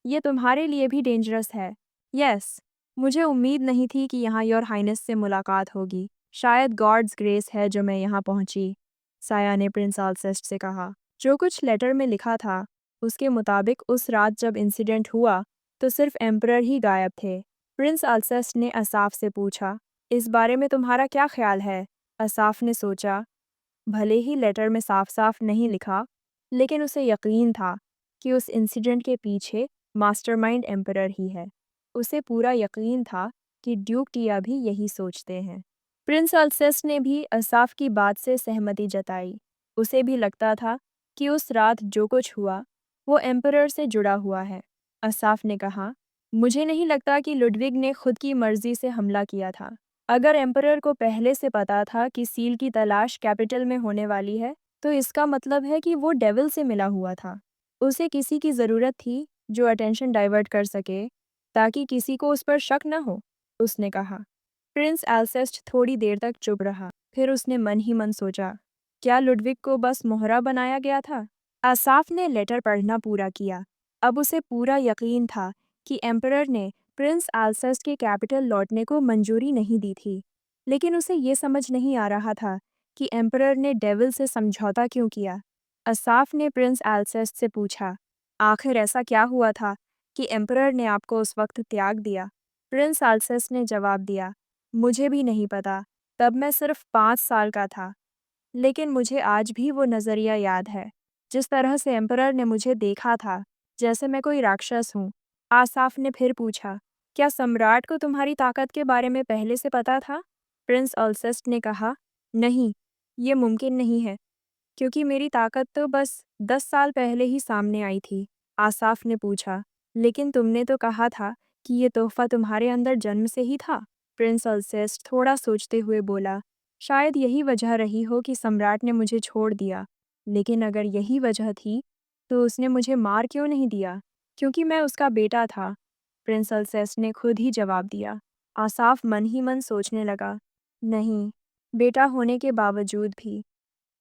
[SPEAKER 1] ये तुम्हारे लिए भी डेंजरस है। यस, मुझे उम्मीद नहीं थी कि यहाँ योर हाइनेस से मुलाकात होगी। शायद गॉड्स ग्रेस है जो मैं यहाँ पहुँची, साया ने प्रिंस एल्सेस्ट से कहा। जो कुछ लेटर में लिखा था, उसके मुताबिक उस रात जब इंसिडेंट हुआ, तो सिर्फ एम्परर ही गायब थे। प्रिंस अल्सेस्ट ने असाफ से पूछा, इस बारे में तुम्हारा क्या ख्याल है? असाफ ने सोचा, भले ही लेटर में साफ साफ नहीं लिखा, लेकिन उसे यकीन था कि उस इंसिडेंट के पीछे मास्टरमाइंड एम्परर ही है। उसे पूरा यकीन था कि ड्यूक टिया भी यही सोचते हैं। प्रिंस अल्सेस्ट ने भी असाफ की बात से सहमति जताई। उसे भी लगता था कि उस रात जो कुछ हुआ, वो एम्परर से जुड़ा हुआ है। असाफ ने कहा, मुझे नहीं लगता कि लुडविग ने खुद की मर्जी से हमला किया था। अगर एम्परर को पहले से पता था कि सील की तलाश कैपिटल में होने वाली है, तो इसका मतलब है कि वो डेविल से मिला हुआ था। उसे किसी की ज़रूरत थी जो अटेंशन डाइवर्ट कर सके, ताकि किसी को उस पर शक न हो, उसने कहा। प्रिंस एल्सेस्ट थोड़ी देर तक चुप रहा, फिर उसने मन ही मन सोचा, क्या लुडविग को बस मोहरा बनाया गया था? असाफ ने लेटर पढ़ना पूरा किया। अब उसे पूरा यकीन था कि एम्परर ने प्रिंस एल्सेस्ट के कैपिटल लौटने को मंजूरी नहीं दी थी, लेकिन उसे ये समझ नहीं आ रहा था कि एम्परर ने डेविल से समझौता क्यों किया। असाफ ने प्रिंस एल्सेस्ट से पूछा, आखिर ऐसा क्या हुआ था कि एम्परर ने आपको उस वक्त त्याग दिया? प्रिंस एल्सेस्ट ने जवाब दिया, मुझे भी नहीं पता, तब मैं सिर्फ 5 साल का था। लेकिन मुझे आज भी वो नज़रिया याद है, जिस तरह से एम्परर ने मुझे देखा था, जैसे मैं कोई राक्षस हूँ। आसाफ ने फिर पूछा, क्या सम्राट को तुम्हारी ताकत के बारे में पहले से पता था? प्रिंस अल्सेस्ट ने कहा, नहीं, ये मुमकिन नहीं है, क्योंकि मेरी ताकत तो बस 10 साल पहले ही सामने आई थी। आसाफ ने पूछा, लेकिन तुमने तो कहा था कि ये तोहफा तुम्हारे अंदर जन्म से ही था। प्रिंस अल्सेस्ट थोड़ा सोचते हुए बोला, शायद यही वजह रही हो कि सम्राट ने मुझे छोड़ दिया। लेकिन अगर यही वजह थी, तो उसने मुझे मार क्यों नहीं दिया? क्योंकि मैं उसका बेटा था, प्रिंस अल्सेस्ट ने खुद ही जवाब दिया। आसाफ मन ही मन सोचने लगा, नहीं, बेटा होने के बावजूद भी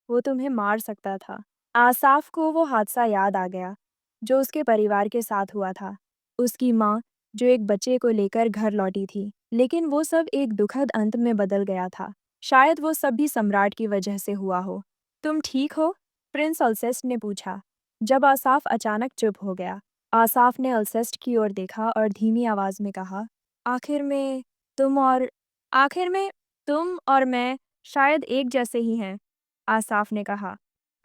[SPEAKER 1] वो तुम्हें मार सकता था। आसाफ को वो हादसा याद आ गया, जो उसके परिवार के साथ हुआ था। उसकी माँ, जो एक बच्चे को लेकर घर लौटी थी, लेकिन वो सब एक दुखद अंत में बदल गया था। शायद वो सब भी सम्राट की वजह से हुआ हो। तुम ठीक हो? प्रिंस अल्सेस्ट ने पूछा। जब आसाफ अचानक चुप हो गया, आसाफ ने अल्सेस्ट की ओर देखा और धीमी आवाज में कहा, आखिर में तुम और आखिर में तुम और मैं शायद एक जैसे ही हैं। आसाफ ने कहा,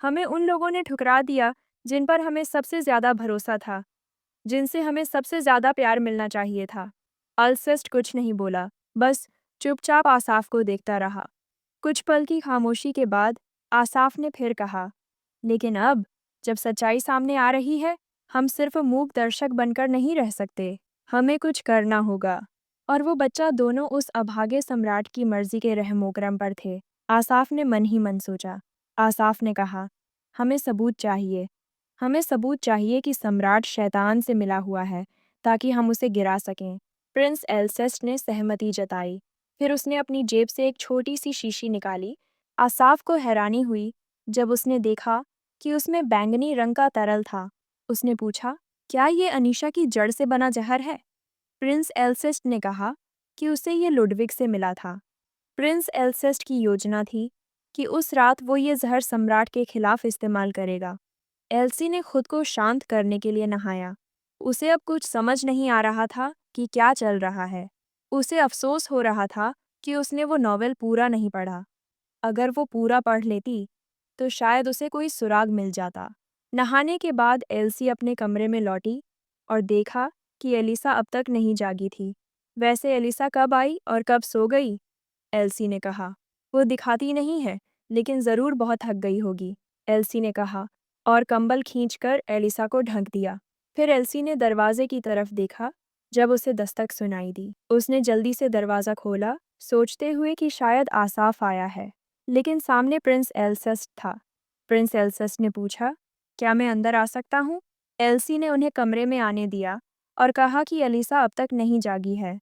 [SPEAKER 1] हमें उन लोगों ने ठुकरा दिया जिन पर हमें सबसे ज्यादा भरोसा था, जिनसे हमें सबसे ज्यादा प्यार मिलना चाहिए था। अल्सेस्ट कुछ नहीं बोला, बस चुपचाप आसाफ को देखता रहा। कुछ पल की खामोशी के बाद आसाफ ने फिर कहा, लेकिन अब जब सच्चाई सामने आ रही है, हम सिर्फ मूक दर्शक बनकर नहीं रह सकते, हमें कुछ करना होगा। और वो बच्चा दोनों उस अभागे सम्राट की मर्जी के रहमोकरम पर थे। आसाफ ने मन ही मन सोचा। आसाफ ने कहा, हमें सबूत चाहिए। हमें सबूत चाहिए कि सम्राट शैतान से मिला हुआ है, ताकि हम उसे गिरा सकें। प्रिंस एल्सेस्ट ने सहमति जताई। फिर उसने अपनी जेब से एक छोटी सी शीशी निकाली। आसाफ को हैरानी हुई जब उसने देखा कि उसमें बैंगनी रंग का तरल था। उसने पूछा, क्या ये अनीशा की जड़ से बना जहर है? प्रिंस एल्सेस्ट ने कहा कि उसे ये लुडविग से मिला था। प्रिंस एल्सेस्ट की योजना थी कि उस रात वो ये जहर सम्राट के खिलाफ इस्तेमाल करेगा। एल्सी ने खुद को शांत करने के लिए नहाया। उसे अब कुछ समझ नहीं आ रहा था कि क्या चल रहा है। उसे अफसोस हो रहा था कि उसने वो नॉवेल पूरा नहीं पढ़ा। अगर वो पूरा पढ़ लेती, तो शायद उसे कोई सुराग मिल जाता। नहाने के बाद एल्सी अपने कमरे में लौटी और देखा कि एलिसा अब तक नहीं जागी थी। वैसे एलिसा कब आई और कब सो गई? एल्सी ने कहा, वो दिखाती नहीं है, लेकिन ज़रूर बहुत थक गई होगी, एल्सी ने कहा और कंबल खींचकर एलिसा को ढक दिया। फिर एल्सी ने दरवाजे की तरफ देखा जब उसे दस्तक सुनाई दी। उसने जल्दी से दरवाज़ा खोला, सोचते हुए कि शायद आसाफ आया है। लेकिन सामने प्रिंस एल्सेस्ट था। प्रिंस एल्सेस्ट ने पूछा, क्या मैं अंदर आ सकता हूँ? एल्सी ने उन्हें कमरे में आने दिया और कहा कि एलिसा अब तक नहीं जागी है।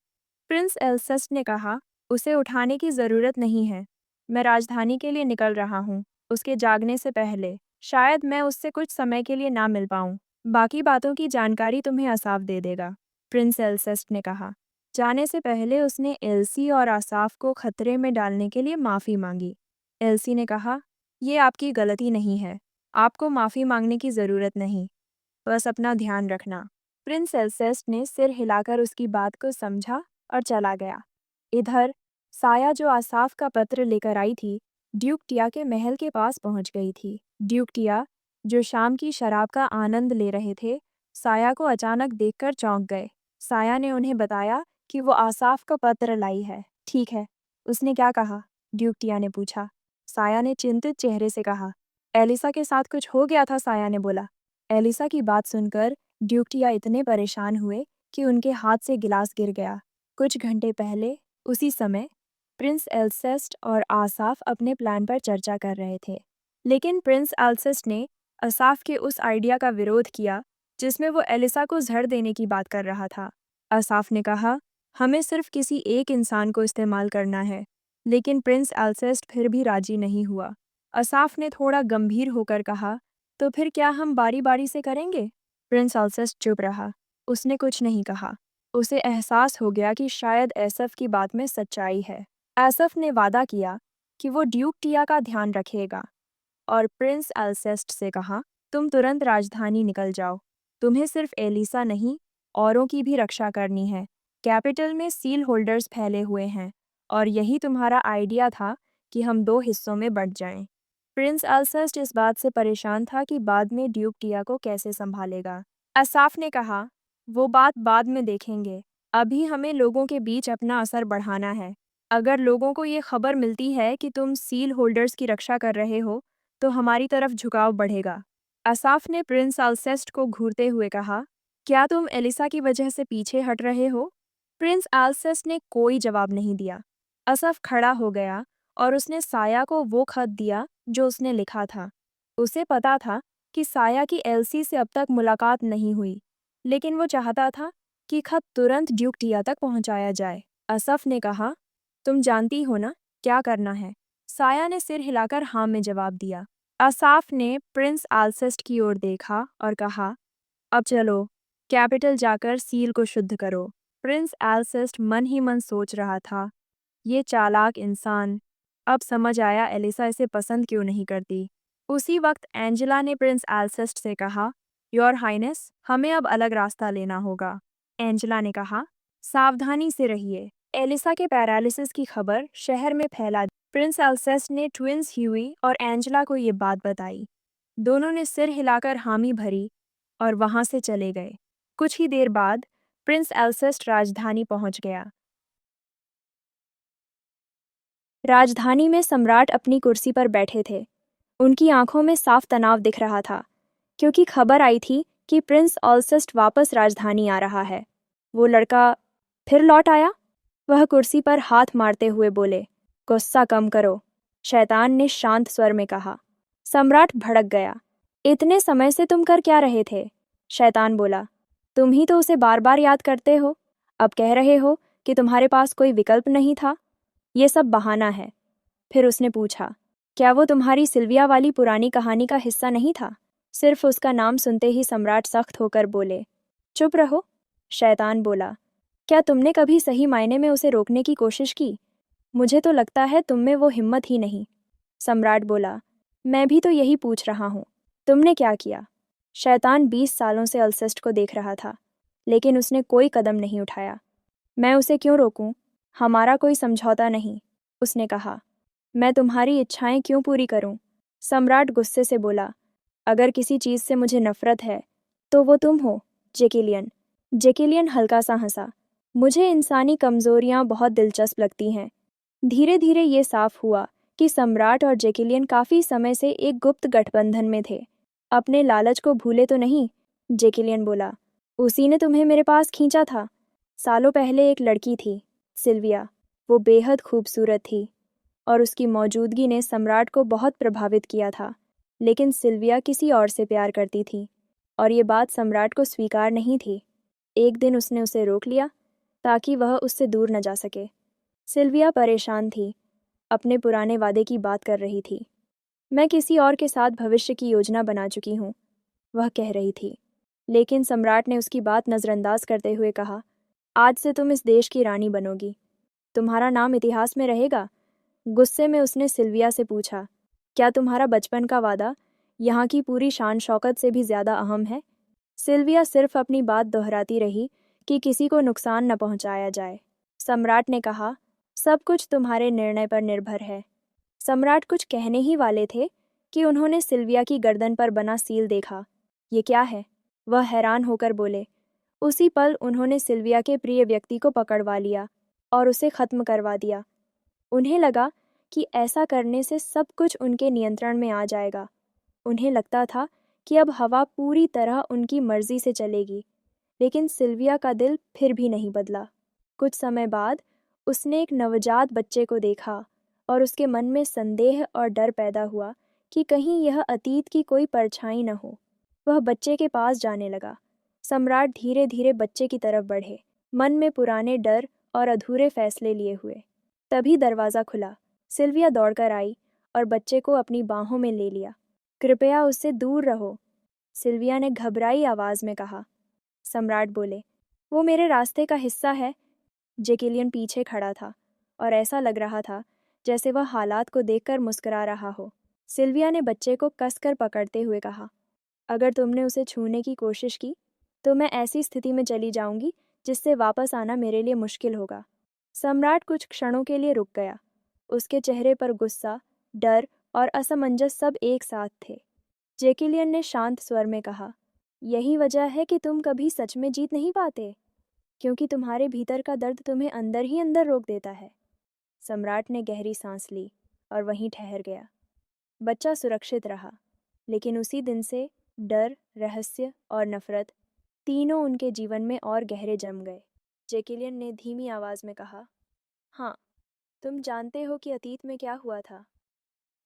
[SPEAKER 1] प्रिंस एल्सेस्ट ने कहा, उसे उठाने की ज़रूरत नहीं है। मैं राजधानी के लिए निकल रहा हूँ, उसके जागने से पहले। शायद मैं उससे कुछ समय के लिए ना मिल पाऊँ। बाकी बातों की जानकारी तुम्हें असाफ दे देगा, प्रिंस एल्सेस्ट ने कहा। जाने से पहले उसने एल्सी और आसाफ को खतरे में डालने के लिए माफ़ी मांगी। एल्सी ने कहा, यह आपकी गलती नहीं है। आपको माफ़ी मांगने की ज़रूरत नहीं, बस अपना ध्यान रखना। प्रिंस एल्सेस्ट ने सिर हिलाकर उसकी बात को समझा और चला गया। इधर साया, जो आसाफ का पत्र लेकर आई थी, ड्यूक टिया के महल के पास पहुंच गई थी। ड्यूक टिया, जो शाम की शराब का आनंद ले रहे थे, साया को अचानक देखकर चौंक गए। साया ने उन्हें बताया कि वो आसाफ का पत्र लाई है। ठीक है, उसने क्या कहा? ड्यूक टिया ने पूछा। साया ने चिंतित चेहरे से कहा, एलिसा के साथ कुछ हो गया था, साया ने बोला। एलिसा की बात सुनकर ड्यूक टिया इतने परेशान हुए कि उनके हाथ से गिलास गिर गया। कुछ घंटे पहले उसी समय प्रिंस एल्सेस्ट और आसाफ अपने प्लान पर चर्चा कर रहे थे, लेकिन प्रिंस एल्सेस्ट ने आसाफ के उस आइडिया का विरोध किया जिसमें वो एलिसा को जहर देने की बात कर रहा था। आसाफ ने कहा, हमें सिर्फ किसी एक इंसान को इस्तेमाल करना है, लेकिन प्रिंस एल्सेस्ट फिर भी राजी नहीं हुआ। आसाफ ने थोड़ा गंभीर होकर कहा, तो फिर क्या हम बारी बारी से करेंगे? प्रिंस एल्सेस्ट चुप रहा। उसने कुछ नहीं कहा। उसे एहसास हो गया कि शायद एसफ की बात में सच्चाई है। एसफ ने वादा किया कि वो ड्यूक टिया का ध्यान रखेगा और प्रिंस एल्सेस्ट से कहा, तुम तुरंत राजधानी निकल जाओ। तुम्हें सिर्फ एलिसा नहीं, औरों की भी रक्षा करनी है। कैपिटल में सील होल्डर्स फैले हुए हैं और यही तुम्हारा आइडिया था कि हम 2 हिस्सों में बंट जाएं। प्रिंस एल्सेस्ट इस बात से परेशान था कि बाद में ड्यूक टिया को कैसे संभालेगा। असाफ ने कहा, वो बात बाद में देखेंगे। अभी हमें लोगों के बीच अपना असर बढ़ाना है। अगर लोगों को ये खबर मिलती है कि तुम सील होल्डर्स की रक्षा कर रहे हो, तो हमारी तरफ झुकाव बढ़ेगा। असाफ ने प्रिंस एल्सेस्ट को घूरते हुए कहा, क्या तुम एलिसा की वजह से पीछे हट रहे हो? प्रिंस एल्सेस्ट ने कोई जवाब नहीं दिया। असफ खड़ा हो गया और उसने साया को वो खत दिया जो उसने लिखा था। उसे पता था कि साया की एल्सी से अब तक मुलाकात नहीं हुई, लेकिन वो चाहता था कि खत तुरंत ड्यूक टिया तक पहुंचाया जाए। असफ ने कहा, तुम जानती हो ना क्या करना है? साया ने सिर हिलाकर हाँ में जवाब दिया। असाफ ने प्रिंस एल्सेस्ट की ओर देखा और कहा, अब चलो, कैपिटल जाकर सील को शुद्ध करो। प्रिंस एल्सेस्ट मन ही मन सोच रहा था, ये चालाक इंसान। अब समझ आया एलिसा इसे पसंद क्यों नहीं करती। उसी वक्त एंजेला ने प्रिंस एल्सेस्ट से कहा, योर हाइनेस, हमें अब अलग रास्ता लेना होगा। एंजेला ने कहा, सावधानी से रहिए। एलिसा के पैरालिसिस की खबर शहर में फैला दी। प्रिंस एल्सेस्ट ने ट्विंस ह्यूई और एंजेला को ये बात बताई। दोनों ने सिर हिलाकर हामी भरी और वहां से चले गए। कुछ ही देर बाद प्रिंस एल्सेस्ट राजधानी पहुंच गया। राजधानी में सम्राट अपनी कुर्सी पर बैठे थे। उनकी आंखों में साफ तनाव दिख रहा था, क्योंकि खबर आई थी कि प्रिंस ऑल्सेस्ट वापस राजधानी आ रहा है। वो लड़का फिर लौट आया। वह कुर्सी पर हाथ मारते हुए बोले, गुस्सा कम करो, शैतान ने शांत स्वर में कहा। सम्राट भड़क गया। इतने समय से तुम कर क्या रहे थे? शैतान बोला, तुम ही तो उसे बार बार याद करते हो। अब कह रहे हो कि तुम्हारे पास कोई विकल्प नहीं था। ये सब बहाना है। फिर उसने पूछा, क्या वो तुम्हारी सिल्विया वाली पुरानी कहानी का हिस्सा नहीं था? सिर्फ उसका नाम सुनते ही सम्राट सख्त होकर बोले, चुप रहो। शैतान बोला, क्या तुमने कभी सही मायने में उसे रोकने की कोशिश की? मुझे तो लगता है तुम में वो हिम्मत ही नहीं। सम्राट बोला, मैं भी तो यही पूछ रहा हूँ, तुमने क्या किया? शैतान 20 सालों से अल्सेस्ट को देख रहा था, लेकिन उसने कोई कदम नहीं उठाया। मैं उसे क्यों रोकूं? हमारा कोई समझौता नहीं, उसने कहा। मैं तुम्हारी इच्छाएं क्यों पूरी करूं? सम्राट गुस्से से बोला, अगर किसी चीज़ से मुझे नफरत है तो वो तुम हो, जेकिलियन। जेकिलियन हल्का सा हंसा। मुझे इंसानी कमजोरियां बहुत दिलचस्प लगती हैं। धीरे धीरे ये साफ हुआ कि सम्राट और जेकिलियन काफी समय से एक गुप्त गठबंधन में थे। अपने लालच को भूले तो नहीं? जेकिलियन बोला, उसी ने तुम्हें मेरे पास खींचा था। सालों पहले एक लड़की थी, सिल्विया। वो बेहद खूबसूरत थी और उसकी मौजूदगी ने सम्राट को बहुत प्रभावित किया था। लेकिन सिल्विया किसी और से प्यार करती थी और ये बात सम्राट को स्वीकार नहीं थी। एक दिन उसने उसे रोक लिया ताकि वह उससे दूर न जा सके। सिल्विया परेशान थी, अपने पुराने वादे की बात कर रही थी। मैं किसी और के साथ भविष्य की योजना बना चुकी हूँ, वह कह रही थी। लेकिन सम्राट ने उसकी बात नज़रअंदाज करते हुए कहा, आज से तुम इस देश की रानी बनोगी, तुम्हारा नाम इतिहास में रहेगा। गुस्से में उसने सिल्विया से पूछा, क्या तुम्हारा बचपन का वादा यहाँ की पूरी शान शौकत से भी ज़्यादा अहम है? सिल्विया सिर्फ अपनी बात दोहराती रही कि किसी को नुकसान न पहुंचाया जाए। सम्राट ने कहा, सब कुछ तुम्हारे निर्णय पर निर्भर है। सम्राट कुछ कहने ही वाले थे कि उन्होंने सिल्विया की गर्दन पर बना सील देखा। ये क्या है? वह हैरान होकर बोले। उसी पल उन्होंने सिल्विया के प्रिय व्यक्ति को पकड़वा लिया और उसे खत्म करवा दिया। उन्हें लगा कि ऐसा करने से सब कुछ उनके नियंत्रण में आ जाएगा। उन्हें लगता था कि अब हवा पूरी तरह उनकी मर्जी से चलेगी। लेकिन सिल्विया का दिल फिर भी नहीं बदला। कुछ समय बाद उसने एक नवजात बच्चे को देखा और उसके मन में संदेह और डर पैदा हुआ कि कहीं यह अतीत की कोई परछाई न हो। वह बच्चे के पास जाने लगा। सम्राट धीरे धीरे बच्चे की तरफ बढ़े, मन में पुराने डर और अधूरे फैसले लिए हुए। तभी दरवाज़ा खुला। सिल्विया दौड़कर आई और बच्चे को अपनी बाहों में ले लिया। कृपया उससे दूर रहो, सिल्विया ने घबराई आवाज़ में कहा। सम्राट बोले, वो मेरे रास्ते का हिस्सा है। जेकिलियन पीछे खड़ा था और ऐसा लग रहा था जैसे वह हालात को देखकर मुस्कुरा रहा हो। सिल्विया ने बच्चे को कसकर पकड़ते हुए कहा, अगर तुमने उसे छूने की कोशिश की तो मैं ऐसी स्थिति में चली जाऊंगी जिससे वापस आना मेरे लिए मुश्किल होगा। सम्राट कुछ क्षणों के लिए रुक गया। उसके चेहरे पर गुस्सा, डर और असमंजस सब एक साथ थे। जेकिलियन ने शांत स्वर में कहा, यही वजह है कि तुम कभी सच में जीत नहीं पाते, क्योंकि तुम्हारे भीतर का दर्द तुम्हें अंदर ही अंदर रोक देता है। सम्राट ने गहरी सांस ली और वहीं ठहर गया। बच्चा सुरक्षित रहा, लेकिन उसी दिन से डर, रहस्य और नफरत तीनों उनके जीवन में और गहरे जम गए। जेकिलियन ने धीमी आवाज में कहा, हाँ, तुम जानते हो कि अतीत में क्या हुआ था।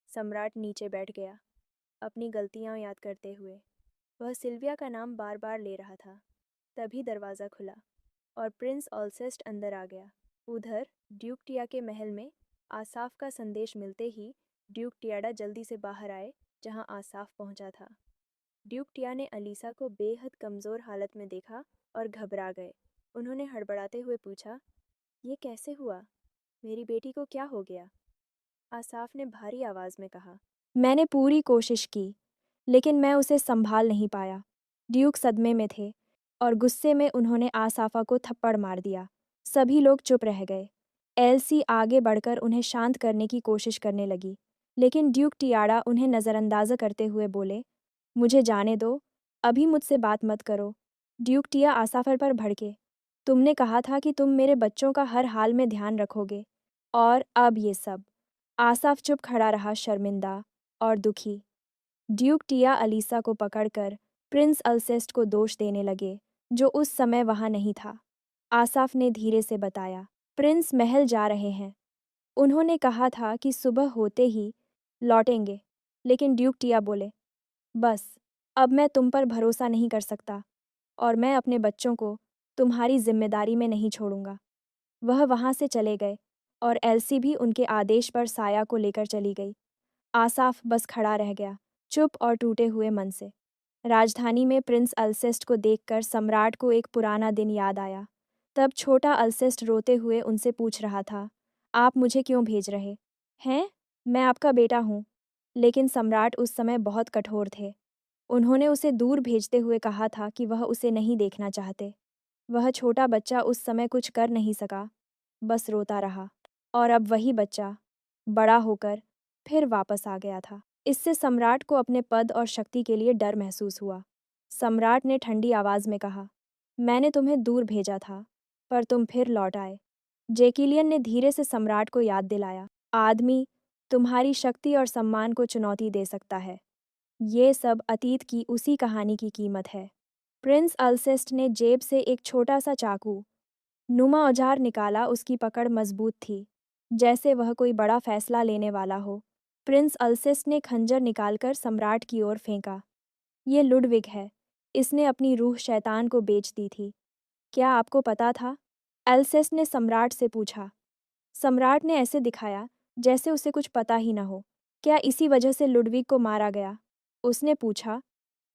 [SPEAKER 1] सम्राट नीचे बैठ गया, अपनी गलतियां याद करते हुए। वह सिल्विया का नाम बार बार ले रहा था। तभी दरवाज़ा खुला और प्रिंस ऑल्सेस्ट अंदर आ गया। उधर ड्यूक टिया के महल में आसाफ का संदेश मिलते ही ड्यूक टियाडा जल्दी से बाहर आए जहां आसाफ पहुंचा था। ड्यूक टिया ने अलीसा को बेहद कमज़ोर हालत में देखा और घबरा गए। उन्होंने हड़बड़ाते हुए पूछा, ये कैसे हुआ? मेरी बेटी को क्या हो गया? आसाफ ने भारी आवाज़ में कहा, मैंने पूरी कोशिश की, लेकिन मैं उसे संभाल नहीं पाया। ड्यूक सदमे में थे और गुस्से में उन्होंने आसाफा को थप्पड़ मार दिया। सभी लोग चुप रह गए। एल्सी आगे बढ़कर उन्हें शांत करने की कोशिश करने लगी, लेकिन ड्यूक टियाडा उन्हें नज़रअंदाज करते हुए बोले, मुझे जाने दो, अभी मुझसे बात मत करो। ड्यूक टिया आसाफर पर भड़के, तुमने कहा था कि तुम मेरे बच्चों का हर हाल में ध्यान रखोगे, और अब ये सब। आसाफ चुप खड़ा रहा, शर्मिंदा और दुखी। ड्यूक टिया अलीसा को पकड़कर प्रिंस अल्सेस्ट को दोष देने लगे, जो उस समय वहां नहीं था। आसाफ ने धीरे से बताया, प्रिंस महल जा रहे हैं। उन्होंने कहा था कि सुबह होते ही लौटेंगे, लेकिन ड्यूक टिया बोले, बस, अब मैं तुम पर भरोसा नहीं कर सकता और मैं अपने बच्चों को तुम्हारी जिम्मेदारी में नहीं छोड़ूंगा। वह वहां से चले गए और एल्सी भी उनके आदेश पर साया को लेकर चली गई। आसाफ बस खड़ा रह गया, चुप और टूटे हुए मन से। राजधानी में प्रिंस अल्सेस्ट को देखकर सम्राट को एक पुराना दिन याद आया। तब छोटा अल्सेस्ट रोते हुए उनसे पूछ रहा था, आप मुझे क्यों भेज रहे हैं? मैं आपका बेटा हूँ। लेकिन सम्राट उस समय बहुत कठोर थे। उन्होंने उसे दूर भेजते हुए कहा था कि वह उसे नहीं देखना चाहते। वह छोटा बच्चा उस समय कुछ कर नहीं सका, बस रोता रहा। और अब वही बच्चा बड़ा होकर फिर वापस आ गया था। इससे सम्राट को अपने पद और शक्ति के लिए डर महसूस हुआ। सम्राट ने ठंडी आवाज में कहा, मैंने तुम्हें दूर भेजा था, पर तुम फिर लौट आए। जेकिलियन ने धीरे से सम्राट को याद दिलाया, आदमी तुम्हारी शक्ति और सम्मान को चुनौती दे सकता है। ये सब अतीत की उसी कहानी की कीमत है। प्रिंस अल्सेस्ट ने जेब से एक छोटा सा चाकू नुमा औजार निकाला। उसकी पकड़ मजबूत थी, जैसे वह कोई बड़ा फैसला लेने वाला हो। प्रिंस अल्सेस्ट ने खंजर निकालकर सम्राट की ओर फेंका। ये लुडविग है। इसने अपनी रूह शैतान को बेच दी थी। क्या आपको पता था? अल्सेस्ट ने सम्राट से पूछा। सम्राट ने ऐसे दिखाया जैसे उसे कुछ पता ही न हो। क्या इसी वजह से लुडविग को मारा गया? उसने पूछा।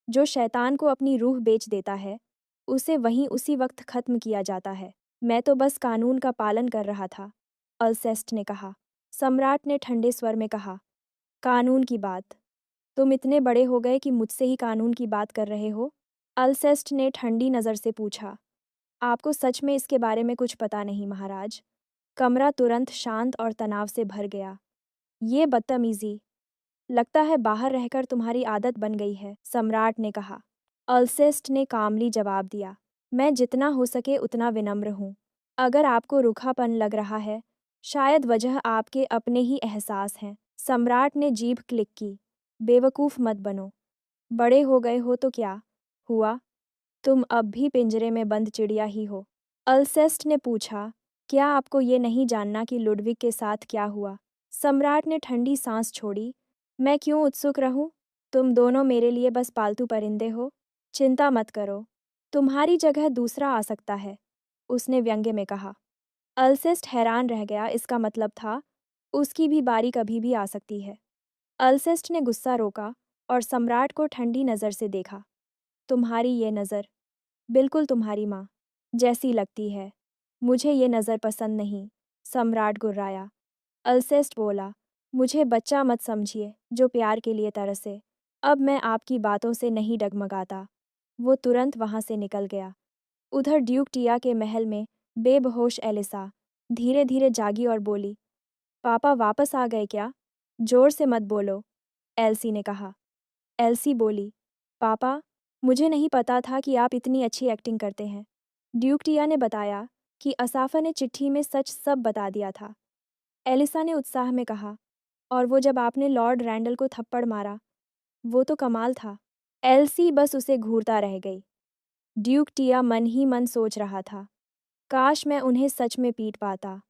[SPEAKER 1] जो शैतान को अपनी रूह बेच देता है, उसे वहीं उसी वक्त खत्म किया जाता है। मैं तो बस कानून का पालन कर रहा था, अल्सेस्ट ने कहा। सम्राट ने ठंडे स्वर में कहा, कानून की बात? तुम इतने बड़े हो गए कि मुझसे ही कानून की बात कर रहे हो? अल्सेस्ट ने ठंडी नज़र से पूछा। आपको सच में इसके बारे में कुछ पता नहीं महाराज। कमरा तुरंत शांत और तनाव से भर गया। ये बदतमीजी, लगता है बाहर रहकर तुम्हारी आदत बन गई है, सम्राट ने कहा। अल्सेस्ट ने कामली जवाब दिया, मैं जितना हो सके उतना विनम्र हूँ। अगर आपको रूखापन लग रहा है, शायद वजह आपके अपने ही एहसास हैं। सम्राट ने जीभ क्लिक की। बेवकूफ़ मत बनो। बड़े हो गए हो तो क्या हुआ? तुम अब भी पिंजरे में बंद चिड़िया ही हो। अल्सेस्ट ने पूछा, क्या आपको ये नहीं जानना कि लुडविग के साथ क्या हुआ? सम्राट ने ठंडी सांस छोड़ी। मैं क्यों उत्सुक रहूं? तुम दोनों मेरे लिए बस पालतू परिंदे हो। चिंता मत करो, तुम्हारी जगह दूसरा आ सकता है, उसने व्यंग्य में कहा। अल्सेस्ट हैरान रह गया। इसका मतलब था उसकी भी बारी कभी भी आ सकती है। अल्सेस्ट ने गुस्सा रोका और सम्राट को ठंडी नज़र से देखा। तुम्हारी ये नज़र बिल्कुल तुम्हारी माँ जैसी लगती है। मुझे ये नज़र पसंद नहीं, सम्राट गुर्राया। अल्सेस्ट बोला, मुझे बच्चा मत समझिए जो प्यार के लिए तरसे। अब मैं आपकी बातों से नहीं डगमगाता। वो तुरंत वहाँ से निकल गया। उधर ड्यूक टिया के महल में बेबहोश एलिसा धीरे धीरे जागी और बोली, पापा वापस आ गए क्या? जोर से मत बोलो, एल्सी ने कहा। एल्सी बोली, पापा, मुझे नहीं पता था कि आप इतनी अच्छी एक्टिंग करते हैं। ड्यूक टिया ने बताया कि असाफा ने चिट्ठी में सच सब बता दिया था। एलिसा ने उत्साह में कहा, और वो जब आपने लॉर्ड रैंडल को थप्पड़ मारा, वो तो कमाल था। एल्सी बस उसे घूरता रह गई। ड्यूक टिया मन ही मन सोच रहा था, काश मैं उन्हें सच में पीट पाता।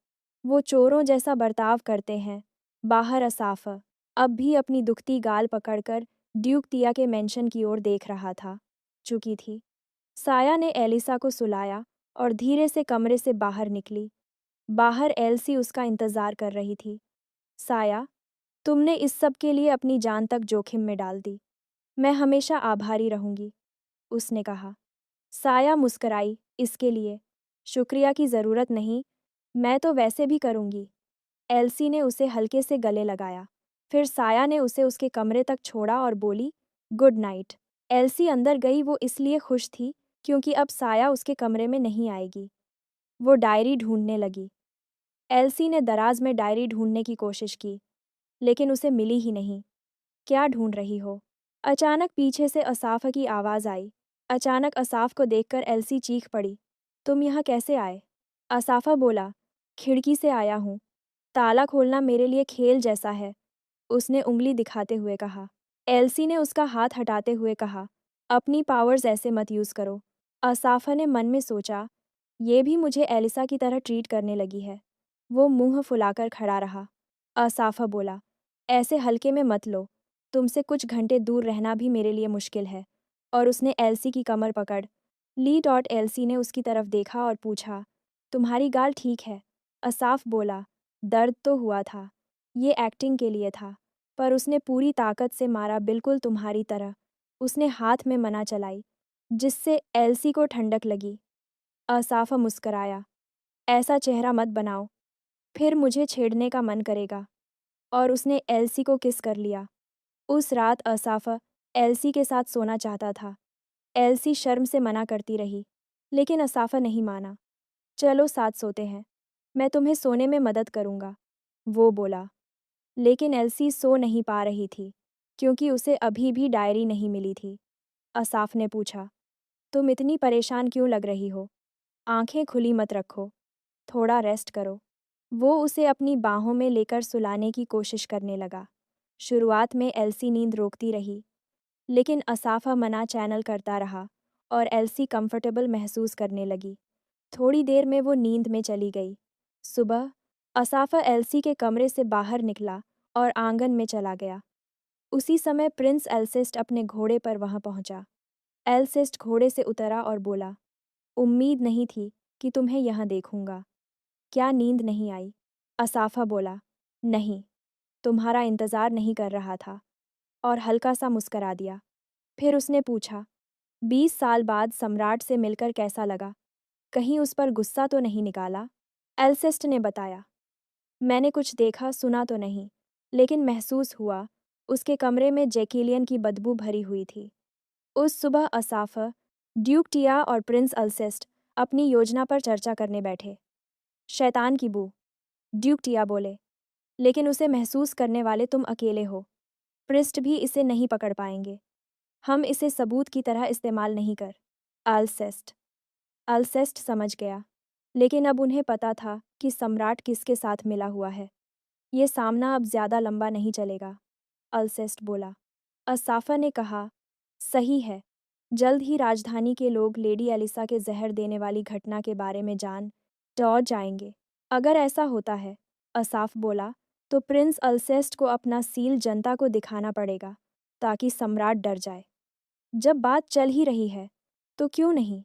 [SPEAKER 1] वो चोरों जैसा बर्ताव करते हैं। बाहर असाफा अब भी अपनी दुखती गाल पकड़कर ड्यूक टिया के मेंशन की ओर देख रहा था। चुकी थी। साया ने एलिसा को सुलाया और धीरे से कमरे से बाहर निकली। बाहर एल्सी उसका इंतजार कर रही थी। साया, तुमने इस सब के लिए अपनी जान तक जोखिम में डाल दी। मैं हमेशा आभारी रहूंगी, उसने कहा। साया मुस्कराई, इसके लिए शुक्रिया की ज़रूरत नहीं, मैं तो वैसे भी करूंगी। एल्सी ने उसे हल्के से गले लगाया। फिर साया ने उसे उसके कमरे तक छोड़ा और बोली, गुड नाइट। एल्सी अंदर गई। वो इसलिए खुश थी क्योंकि अब साया उसके कमरे में नहीं आएगी। वो डायरी ढूंढने लगी। एल्सी ने दराज में डायरी ढूंढने की कोशिश की, लेकिन उसे मिली ही नहीं। क्या ढूंढ रही हो? अचानक पीछे से असाफा की आवाज़ आई। अचानक असाफ को देखकर एल्सी चीख पड़ी, तुम यहाँ कैसे आए? असाफा बोला, खिड़की से आया हूँ। ताला खोलना मेरे लिए खेल जैसा है, उसने उंगली दिखाते हुए कहा। एल्सी ने उसका हाथ हटाते हुए कहा, अपनी पावर्स ऐसे मत यूज़ करो। असाफा ने मन में सोचा, ये भी मुझे एलिसा की तरह ट्रीट करने लगी है। वो मुंह फुलाकर खड़ा रहा। असाफा बोला, ऐसे हल्के में मत लो, तुमसे कुछ घंटे दूर रहना भी मेरे लिए मुश्किल है। और उसने एल्सी की कमर पकड़ ली। एल्सी ने उसकी तरफ देखा और पूछा, तुम्हारी गाल ठीक है? असाफ बोला, दर्द तो हुआ था, ये एक्टिंग के लिए था, पर उसने पूरी ताकत से मारा, बिल्कुल तुम्हारी तरह। उसने हाथ में मना चलाई, जिससे एल्सी को ठंडक लगी। असाफा मुस्कराया, ऐसा चेहरा मत बनाओ, फिर मुझे छेड़ने का मन करेगा। और उसने एल्सी को किस कर लिया। उस रात असाफा एल्सी के साथ सोना चाहता था। एल्सी शर्म से मना करती रही, लेकिन असाफा नहीं माना। चलो साथ सोते हैं, मैं तुम्हें सोने में मदद करूंगा, वो बोला। लेकिन एल्सी सो नहीं पा रही थी, क्योंकि उसे अभी भी डायरी नहीं मिली थी। असाफ ने पूछा, तुम इतनी परेशान क्यों लग रही हो? आंखें खुली मत रखो, थोड़ा रेस्ट करो। वो उसे अपनी बाहों में लेकर सुलाने की कोशिश करने लगा। शुरुआत में एल्सी नींद रोकती रही, लेकिन असाफा मना चैनल करता रहा और एल्सी कंफर्टेबल महसूस करने लगी। थोड़ी देर में वो नींद में चली गई। सुबह असाफा एल्सी के कमरे से बाहर निकला और आंगन में चला गया। उसी समय प्रिंस एल्सेस्ट अपने घोड़े पर वहां पहुंचा। एल्सेस्ट घोड़े से उतरा और बोला, उम्मीद नहीं थी कि तुम्हें यहाँ देखूंगा। क्या नींद नहीं आई? असाफा बोला, नहीं, तुम्हारा इंतजार नहीं कर रहा था, और हल्का सा मुस्करा दिया। फिर उसने पूछा, 20 साल बाद सम्राट से मिलकर कैसा लगा? कहीं उस पर गुस्सा तो नहीं निकाला? एल्सेस्ट ने बताया, मैंने कुछ देखा सुना तो नहीं, लेकिन महसूस हुआ उसके कमरे में जैकिलियन की बदबू भरी हुई थी। उस सुबह असाफा, ड्यूक टिया और प्रिंस अल्सेस्ट अपनी योजना पर चर्चा करने बैठे। शैतान की बू, ड्यूक टिया बोले, लेकिन उसे महसूस करने वाले तुम अकेले हो। पृष्ठ भी इसे नहीं पकड़ पाएंगे। हम इसे सबूत की तरह इस्तेमाल नहीं कर। अल्सेस्ट अल्सेस्ट समझ गया, लेकिन अब उन्हें पता था कि सम्राट किसके साथ मिला हुआ है। ये सामना अब ज्यादा लंबा नहीं चलेगा। अल्सेस्ट बोला। असाफा ने कहा, सही है। जल्द ही राजधानी के लोग लेडी एलिसा के जहर देने वाली घटना के बारे में जान टॉर जाएंगे। अगर ऐसा होता है, असाफ बोला, तो प्रिंस अल्सेस्ट को अपना सील जनता को दिखाना पड़ेगा, ताकि सम्राट डर जाए। जब बात चल ही रही है, तो क्यों नहीं,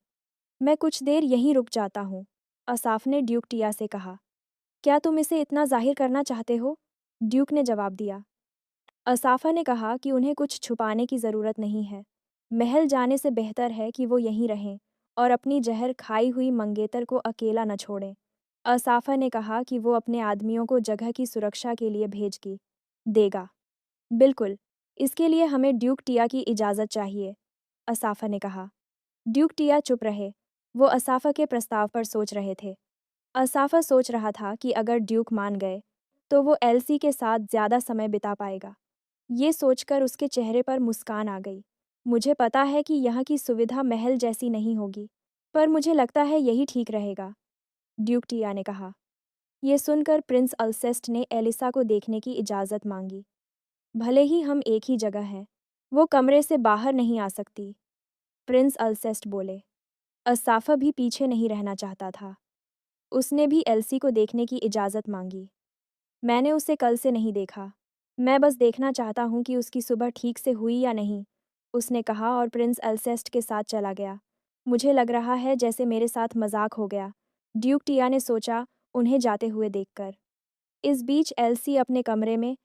[SPEAKER 1] मैं कुछ देर यहीं रुक जाता हूँ, असाफ ने ड्यूक टिया से कहा। क्या तुम इसे इतना जाहिर करना चाहते हो? ड्यूक ने जवाब दिया। असाफा ने कहा कि उन्हें कुछ छुपाने की ज़रूरत नहीं है। महल जाने से बेहतर है कि वो यहीं रहें और अपनी जहर खाई हुई मंगेतर को अकेला न छोड़ें। असाफा ने कहा कि वो अपने आदमियों को जगह की सुरक्षा के लिए भेज देगा। बिल्कुल, इसके लिए हमें ड्यूक टिया की इजाज़त चाहिए, असाफा ने कहा। ड्यूक टिया चुप रहे। वो असाफा के प्रस्ताव पर सोच रहे थे। असाफा सोच रहा था कि अगर ड्यूक मान गए, तो वो एल्सी के साथ ज़्यादा समय बिता पाएगा। ये सोचकर उसके चेहरे पर मुस्कान आ गई। मुझे पता है कि यहाँ की सुविधा महल जैसी नहीं होगी, पर मुझे लगता है यही ठीक रहेगा, ड्यूक टिया ने कहा। ये सुनकर प्रिंस अल्सेस्ट ने एलिसा को देखने की इजाज़त मांगी। भले ही हम एक ही जगह हैं, वो कमरे से बाहर नहीं आ सकती, प्रिंस अल्सेस्ट बोले। असाफा भी पीछे नहीं रहना चाहता था। उसने भी एल्सी को देखने की इजाज़त मांगी। मैंने उसे कल से नहीं देखा। मैं बस देखना चाहता हूँ कि उसकी सुबह ठीक से हुई या नहीं, उसने कहा और प्रिंस अल्सेस्ट के साथ चला गया। मुझे लग रहा है जैसे मेरे साथ मजाक हो गया, ड्यूक टिया ने सोचा, उन्हें जाते हुए देखकर। इस बीच एल्सी अपने कमरे में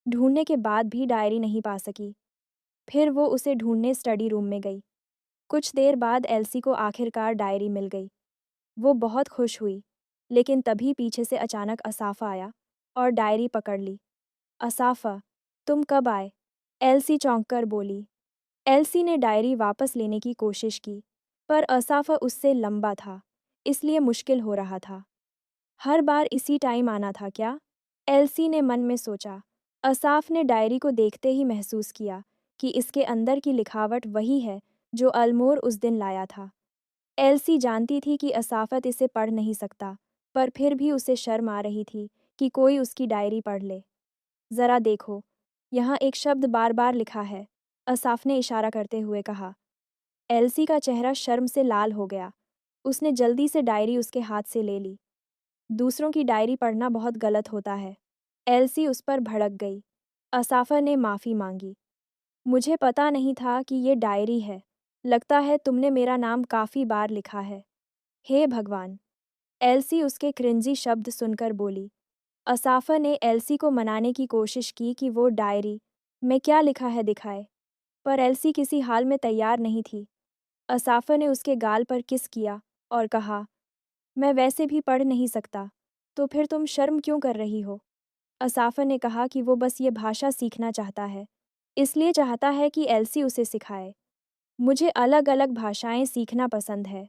[SPEAKER 1] ढूंढने के बाद भी डायरी नहीं पा सकी। फिर वो उसे ढूंढने स्टडी रूम में गई। कुछ देर बाद एल्सी को आखिरकार डायरी मिल गई। वो बहुत खुश हुई, लेकिन तभी पीछे से अचानक असाफा आया और डायरी पकड़ ली। असाफा, तुम कब आए? एल्सी चौंक कर बोली। एल्सी ने डायरी वापस लेने की कोशिश की, पर असाफा उससे लंबा था, इसलिए मुश्किल हो रहा था। हर बार इसी टाइम आना था क्या? एल्सी ने मन में सोचा। असाफ ने डायरी को देखते ही महसूस किया कि इसके अंदर की लिखावट वही है जो अल्मोर उस दिन लाया था। एल्सी जानती थी कि असाफत इसे पढ़ नहीं सकता, पर फिर भी उसे शर्म आ रही थी कि कोई उसकी डायरी पढ़ ले। ज़रा देखो, यहाँ एक शब्द बार बार लिखा है, असाफ ने इशारा करते हुए कहा। एल्सी का चेहरा शर्म से लाल हो गया। उसने जल्दी से डायरी उसके हाथ से ले ली। दूसरों की डायरी पढ़ना बहुत गलत होता है। एल्सी उस पर भड़क गई। असाफा ने माफ़ी मांगी। मुझे पता नहीं था कि ये डायरी है। लगता है तुमने मेरा नाम काफ़ी बार लिखा है। हे भगवान! एल्सी उसके क्रिंजी शब्द सुनकर बोली। असाफा ने एल्सी को मनाने की कोशिश की कि वो डायरी में क्या लिखा है दिखाए, पर एल्सी किसी हाल में तैयार नहीं थी। असाफा ने उसके गाल पर किस किया और कहा, मैं वैसे भी पढ़ नहीं सकता, तो फिर तुम शर्म क्यों कर रही हो? असाफा ने कहा कि वो बस ये भाषा सीखना चाहता है, इसलिए चाहता है कि एल्सी उसे सिखाए। मुझे अलग अलग भाषाएं सीखना पसंद है,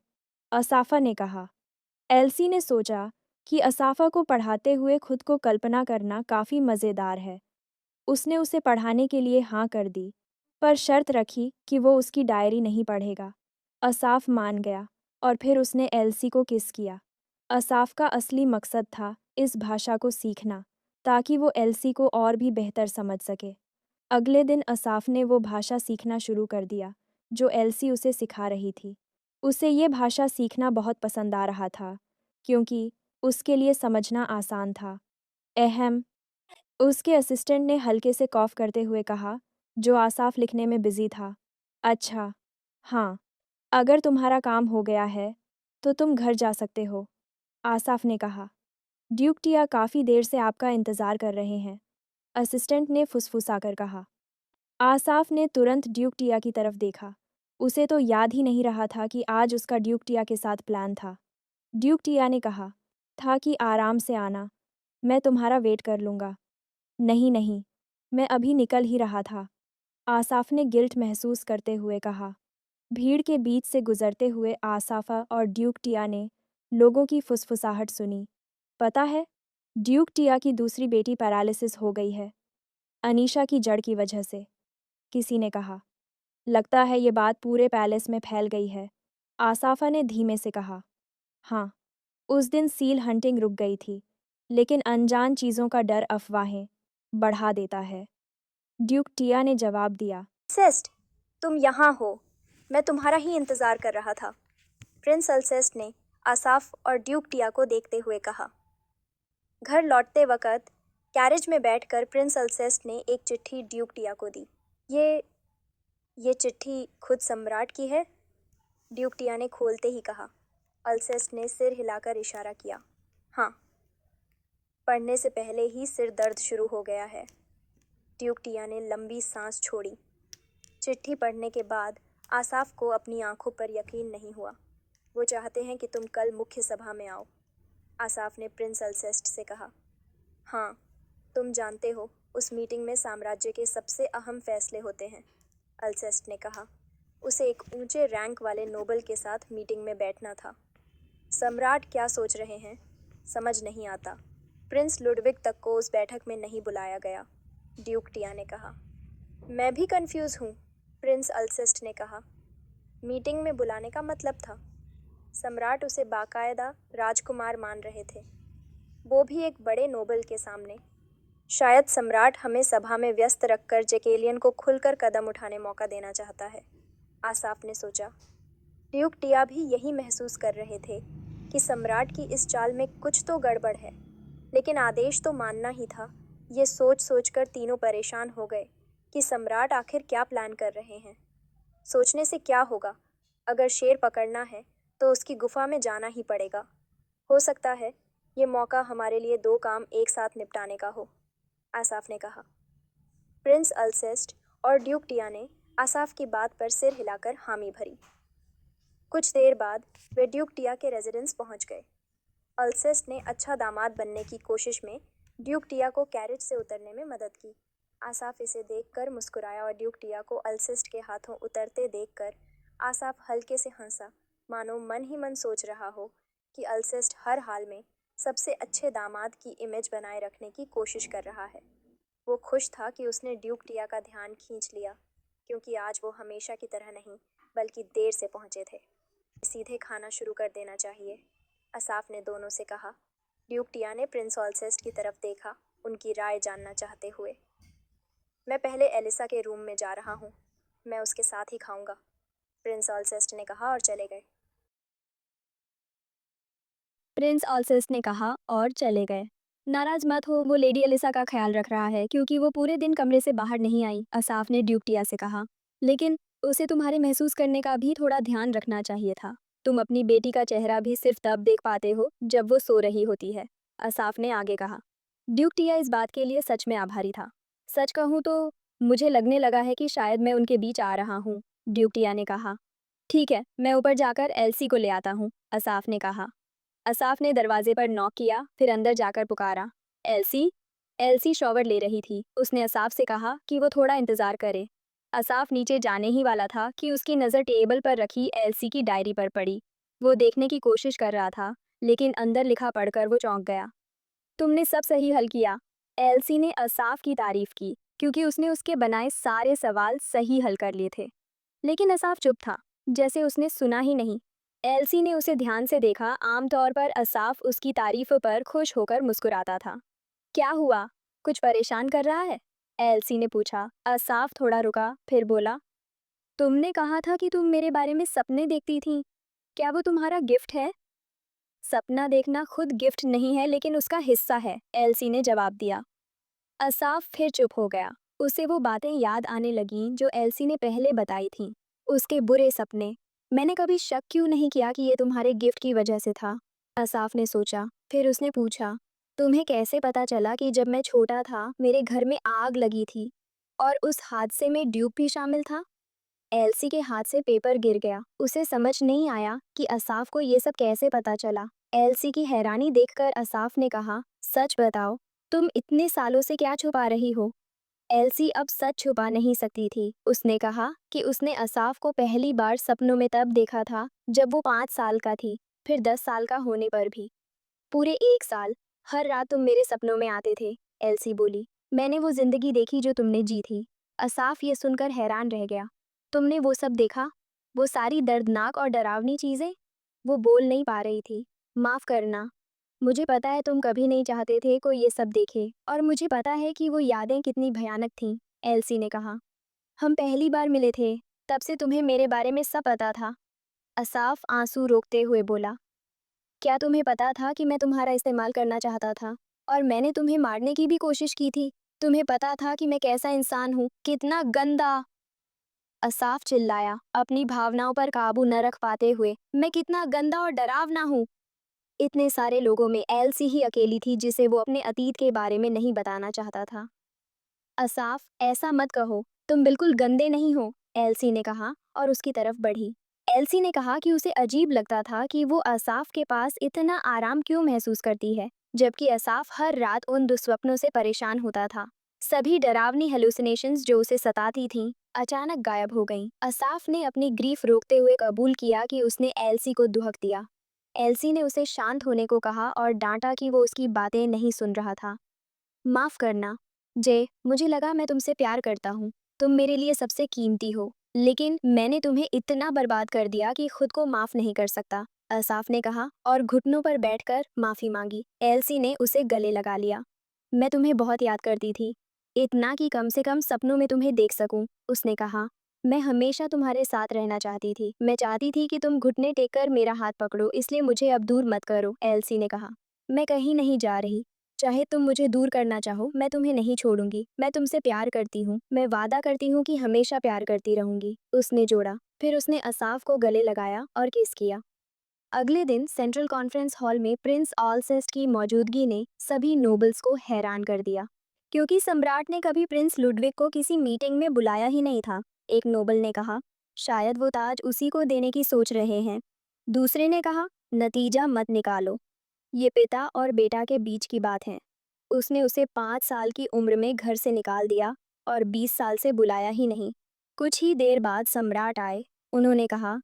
[SPEAKER 1] असाफा ने कहा। एल्सी ने सोचा कि असाफा को पढ़ाते हुए खुद को कल्पना करना काफ़ी मज़ेदार है। उसने उसे पढ़ाने के लिए हाँ कर दी, पर शर्त रखी कि वो उसकी डायरी नहीं पढ़ेगा। असाफ मान गया और फिर उसने एल्सी को किस किया। असाफ का असली मकसद था इस भाषा को सीखना, ताकि वो एल्सी को और भी बेहतर समझ सके। अगले दिन असाफ ने वो भाषा सीखना शुरू कर दिया जो एल्सी उसे सिखा रही थी। उसे ये भाषा सीखना बहुत पसंद आ रहा था, क्योंकि उसके लिए समझना आसान था अहम। उसके असिस्टेंट ने हल्के से कॉफ करते हुए कहा, जो आसाफ लिखने में बिजी था। अच्छा, हाँ, अगर तुम्हारा काम हो गया है तो तुम घर जा सकते हो, आसाफ ने कहा। ड्यूक टिया काफ़ी देर से आपका इंतज़ार कर रहे हैं, असिस्टेंट ने फुसफुसाकर कहा। आसाफ ने तुरंत ड्यूक टिया की तरफ देखा। उसे तो याद ही नहीं रहा था कि आज उसका ड्यूक टिया के साथ प्लान था। ड्यूक टिया ने कहा था कि आराम से आना, मैं तुम्हारा वेट कर लूँगा। नहीं नहीं, मैं अभी निकल ही रहा था, आसाफ ने गिल्ट महसूस करते हुए कहा। भीड़ के बीच से गुजरते हुए आसाफा और ड्यूक टिया ने लोगों की फुसफुसाहट सुनी। पता है, ड्यूक टिया की दूसरी बेटी पैरालिसिस हो गई है, अनीशा की जड़ की वजह से, किसी ने कहा। लगता है ये बात पूरे पैलेस में फैल गई है, आसाफा ने धीमे से कहा। हाँ, उस दिन सील हंटिंग रुक गई थी, लेकिन अनजान चीज़ों का डर अफवाहें बढ़ा देता है, ड्यूक टिया ने जवाब दिया।
[SPEAKER 2] सेस्ट, तुम यहाँ हो। मैं तुम्हारा ही इंतज़ार कर रहा था, प्रिंस अल्सेस्ट ने आसाफ और ड्यूक टिया को देखते हुए कहा। घर लौटते वक़्त कैरेज में बैठकर प्रिंस अल्सेस्ट ने एक चिट्ठी ड्यूक टिया को दी। ये चिट्ठी खुद सम्राट की है, ड्यूक टिया ने खोलते ही कहा। अल्सेस्ट ने सिर हिलाकर इशारा किया। हाँ। पढ़ने से पहले ही सिर दर्द शुरू हो गया है। ड्यूक टिया ने लंबी सांस छोड़ी। चिट्ठी पढ़ने के बाद आसाफ को अपनी आंखों पर यकीन नहीं हुआ। वो चाहते हैं कि तुम कल मुख्य सभा में आओ, आसाफ ने प्रिंस अल्सेस्ट से कहा। हाँ, तुम जानते हो, उस मीटिंग में साम्राज्य के सबसे अहम फैसले होते हैं, अल्सेस्ट ने कहा। उसे एक ऊंचे रैंक वाले नोबल के साथ मीटिंग में बैठना था। सम्राट क्या सोच रहे हैं, समझ नहीं आता। प्रिंस लुडविग तक को उस बैठक में नहीं बुलाया गया, ड्यूक टिया ने कहा। मैं भी कंफ्यूज हूँ, प्रिंस अल्सेस्ट ने कहा। मीटिंग में बुलाने का मतलब था। सम्राट उसे बाकायदा राजकुमार मान रहे थे, वो भी एक बड़े नोबल के सामने। शायद सम्राट हमें सभा में व्यस्त रखकर जेकेलियन को खुलकर कदम उठाने मौका देना चाहता है, आसाफ ने सोचा। ड्यूक टिया भी यही महसूस कर रहे थे कि सम्राट की इस चाल में कुछ तो गड़बड़ है, लेकिन आदेश तो मानना ही था। ये सोच सोचकर तीनों परेशान हो गए कि सम्राट आखिर क्या प्लान कर रहे हैं। सोचने से क्या होगा, अगर शेर पकड़ना है तो उसकी गुफा में जाना ही पड़ेगा। हो सकता है ये मौका हमारे लिए दो काम एक साथ निपटाने का हो, आसाफ ने कहा। प्रिंस अल्सेस्ट और ड्यूक टिया ने आसाफ की बात पर सिर हिलाकर हामी भरी। कुछ देर बाद वे ड्यूक टिया के रेजिडेंस पहुंच गए। अल्सेस्ट ने अच्छा दामाद बनने की कोशिश में ड्यूक टिया को कैरेज से उतरने में मदद की। आसाफ इसे देखकर मुस्कुराया और ड्यूक टिया को अल्सेस्ट के हाथों उतरते देखकर आसाफ हल्के से हंसा, मानो मन ही मन सोच रहा हो कि अल्सेस्ट हर हाल में सबसे अच्छे दामाद की इमेज बनाए रखने की कोशिश कर रहा है। वो खुश था कि उसने ड्यूक टिया का ध्यान खींच लिया, क्योंकि आज वो हमेशा की तरह नहीं बल्कि देर से पहुंचे थे। सीधे खाना शुरू कर देना चाहिए, आसाफ ने दोनों से कहा। ड्यूक टिया ने प्रिंस ऑलसेस्ट की तरफ देखा, उनकी राय जानना चाहते हुए। मैं पहले एलिसा के रूम में जा रहा हूँ, मैं उसके साथ ही खाऊंगा, प्रिंस ऑलसेस्ट ने कहा और चले गए।
[SPEAKER 1] प्रिंस ऑलसेस्ट ने कहा और चले गए। नाराज मत हो, वो लेडी एलिसा का ख्याल रख रहा है क्योंकि वो पूरे दिन कमरे से बाहर नहीं आई, असाफ ने ड्यूक टिया से कहा। लेकिन उसे तुम्हारे महसूस करने का भी थोड़ा ध्यान रखना चाहिए था। तुम अपनी बेटी का चेहरा भी सिर्फ तब देख पाते हो जब वो सो रही होती है, असाफ ने आगे कहा। ड्यूक टिया इस बात के लिए सच में आभारी था। सच कहूँ तो मुझे लगने लगा है कि शायद मैं उनके बीच आ रहा हूँ, ड्यूक टिया ने कहा। ठीक है, मैं ऊपर जाकर एल्सी को ले आता हूँ, असाफ ने कहा। असाफ ने दरवाजे पर नॉक किया, फिर अंदर जाकर पुकारा, एल्सी। एल्सी शॉवर ले रही थी। उसने असाफ से कहा कि वो थोड़ा इंतजार करे। असाफ नीचे जाने ही वाला था कि उसकी नज़र टेबल पर रखी एल्सी की डायरी पर पड़ी। वो देखने की कोशिश कर रहा था, लेकिन अंदर लिखा पढ़कर वो चौंक गया। तुमने सब सही हल किया, एल्सी ने असाफ की तारीफ की, क्योंकि उसने उसके बनाए सारे सवाल सही हल कर लिए थे। लेकिन असाफ चुप था, जैसे उसने सुना ही नहीं। एल्सी ने उसे ध्यान से देखा। आमतौर पर असाफ उसकी तारीफों पर खुश होकर मुस्कुराता था। क्या हुआ, कुछ परेशान कर रहा है, एल्सी ने पूछा। असाफ थोड़ा रुका, फिर बोला, तुमने कहा था कि तुम मेरे बारे में सपने देखती थी, क्या वो तुम्हारा गिफ्ट है? सपना देखना खुद गिफ्ट नहीं है लेकिन उसका हिस्सा है, एल्सी ने जवाब दिया। असाफ फिर चुप हो गया। उसे वो बातें याद आने लगीं जो एल्सी ने पहले बताई थीं। उसके बुरे सपने। मैंने कभी शक क्यों नहीं किया कि ये तुम्हारे गिफ्ट की वजह से था? असाफ ने सोचा। फिर उसने पूछा, तुम्हें कैसे पता चला कि जब मैं छोटा था मेरे घर में आग लगी थी और उस हादसे में ड्यूक भी शामिल था? एल्सी के हाथ से पेपर गिर गया। उसे समझ नहीं आया कि असाफ को ये सब कैसे पता चला। एल्सी की हैरानी देखकर असाफ ने कहा, सच बताओ, तुम इतने सालों से क्या छुपा रही हो? एल्सी अब सच छुपा नहीं सकती थी। उसने कहा कि उसने असाफ को पहली बार सपनों में तब देखा था जब वो 5 साल का थी, फिर 10 साल का होने पर भी। पूरे 1 साल, हर रात तुम मेरे सपनों में आते थे, एल्सी बोली। मैंने वो जिंदगी देखी जो तुमने जी थी। असाफ ये सुनकर हैरान रह गया। तुमने वो सब देखा? वो सारी दर्दनाक और डरावनी चीजें? वो बोल नहीं पा रही थी। माफ करना, मुझे पता है तुम कभी नहीं चाहते थे कोई ये सब देखे, और मुझे पता है कि वो यादें कितनी भयानक थीं, एल्सी ने कहा। हम पहली बार मिले थे, तब से तुम्हें मेरे बारे में सब पता था। असाफ आंसू रोकते हुए बोला, क्या तुम्हें पता था कि मैं तुम्हारा इस्तेमाल करना चाहता था? और मैंने तुम्हें मारने की भी कोशिश की थी। तुम्हें पता था कि मैं कैसा इंसान हूँ, कितना गंदा। असाफ चिल्लाया, अपनी भावनाओं पर काबू न रख पाते हुए। मैं कितना गंदा और डरावना हूँ। इतने सारे लोगों में एल्सी ही अकेली थी जिसे वो अपने अतीत के बारे में नहीं बताना चाहता था। असाफ, ऐसा मत कहो, तुम बिल्कुल गंदे नहीं हो, एल्सी ने कहा और उसकी तरफ बढ़ी। एल्सी ने कहा कि उसे अजीब लगता था कि वो असाफ के पास इतना आराम क्यों महसूस करती है, जबकि असाफ हर रात उन दुस्वप्नों से परेशान होता था। सभी डरावनी हेलुसिनेशंस जो उसे सताती थीं, अचानक गायब हो गईं। असाफ ने अपनी ग्रीफ रोकते हुए कबूल किया कि उसने एल्सी को दुहक दिया। एल्सी ने उसे शांत होने को कहा और डांटा कि वो उसकी बातें नहीं सुन रहा था। माफ करना, जे, मुझे लगा मैं तुमसे प्यार करता हूँ। तुम मेरे लिए सबसे कीमती हो, लेकिन मैंने तुम्हें इतना बर्बाद कर दिया कि खुद को माफ नहीं कर सकता, असाफ ने कहा और घुटनों पर बैठकर माफी मांगी। एल्सी ने उसे गले लगा लिया। मैं तुम्हें बहुत याद करती थी, इतना कि कम से कम सपनों में तुम्हें देख सकूं, उसने कहा। मैं हमेशा तुम्हारे साथ रहना चाहती थी। मैं चाहती थी कि तुम घुटने टेककर मेरा हाथ पकड़ो, इसलिए मुझे अब दूर मत करो, एल्सी ने कहा। मैं कहीं नहीं जा रही। चाहे तुम मुझे दूर करना चाहो, मैं तुम्हें नहीं छोड़ूंगी। मैं तुमसे प्यार करती हूँ। मैं वादा करती हूँ कि हमेशा प्यार करती रहूंगी, उसने जोड़ा। फिर उसने असाफ को गले लगाया और किस किया। अगले दिन सेंट्रल कॉन्फ्रेंस हॉल में प्रिंस ऑलसेस्ट की मौजूदगी ने सभी नोबल्स को हैरान कर दिया, क्योंकि सम्राट ने कभी प्रिंस लुडविग को किसी मीटिंग में बुलाया ही नहीं था। एक नोबल ने कहा, शायद वो ताज उसी को देने की सोच रहे हैं। दूसरे ने कहा, नतीजा मत निकालो, ये पिता और बेटा के बीच की बात है। उसने उसे 5 साल की उम्र में घर से निकाल दिया और 20 साल से बुलाया ही नहीं। कुछ ही देर बाद सम्राट आए। उन्होंने कहा,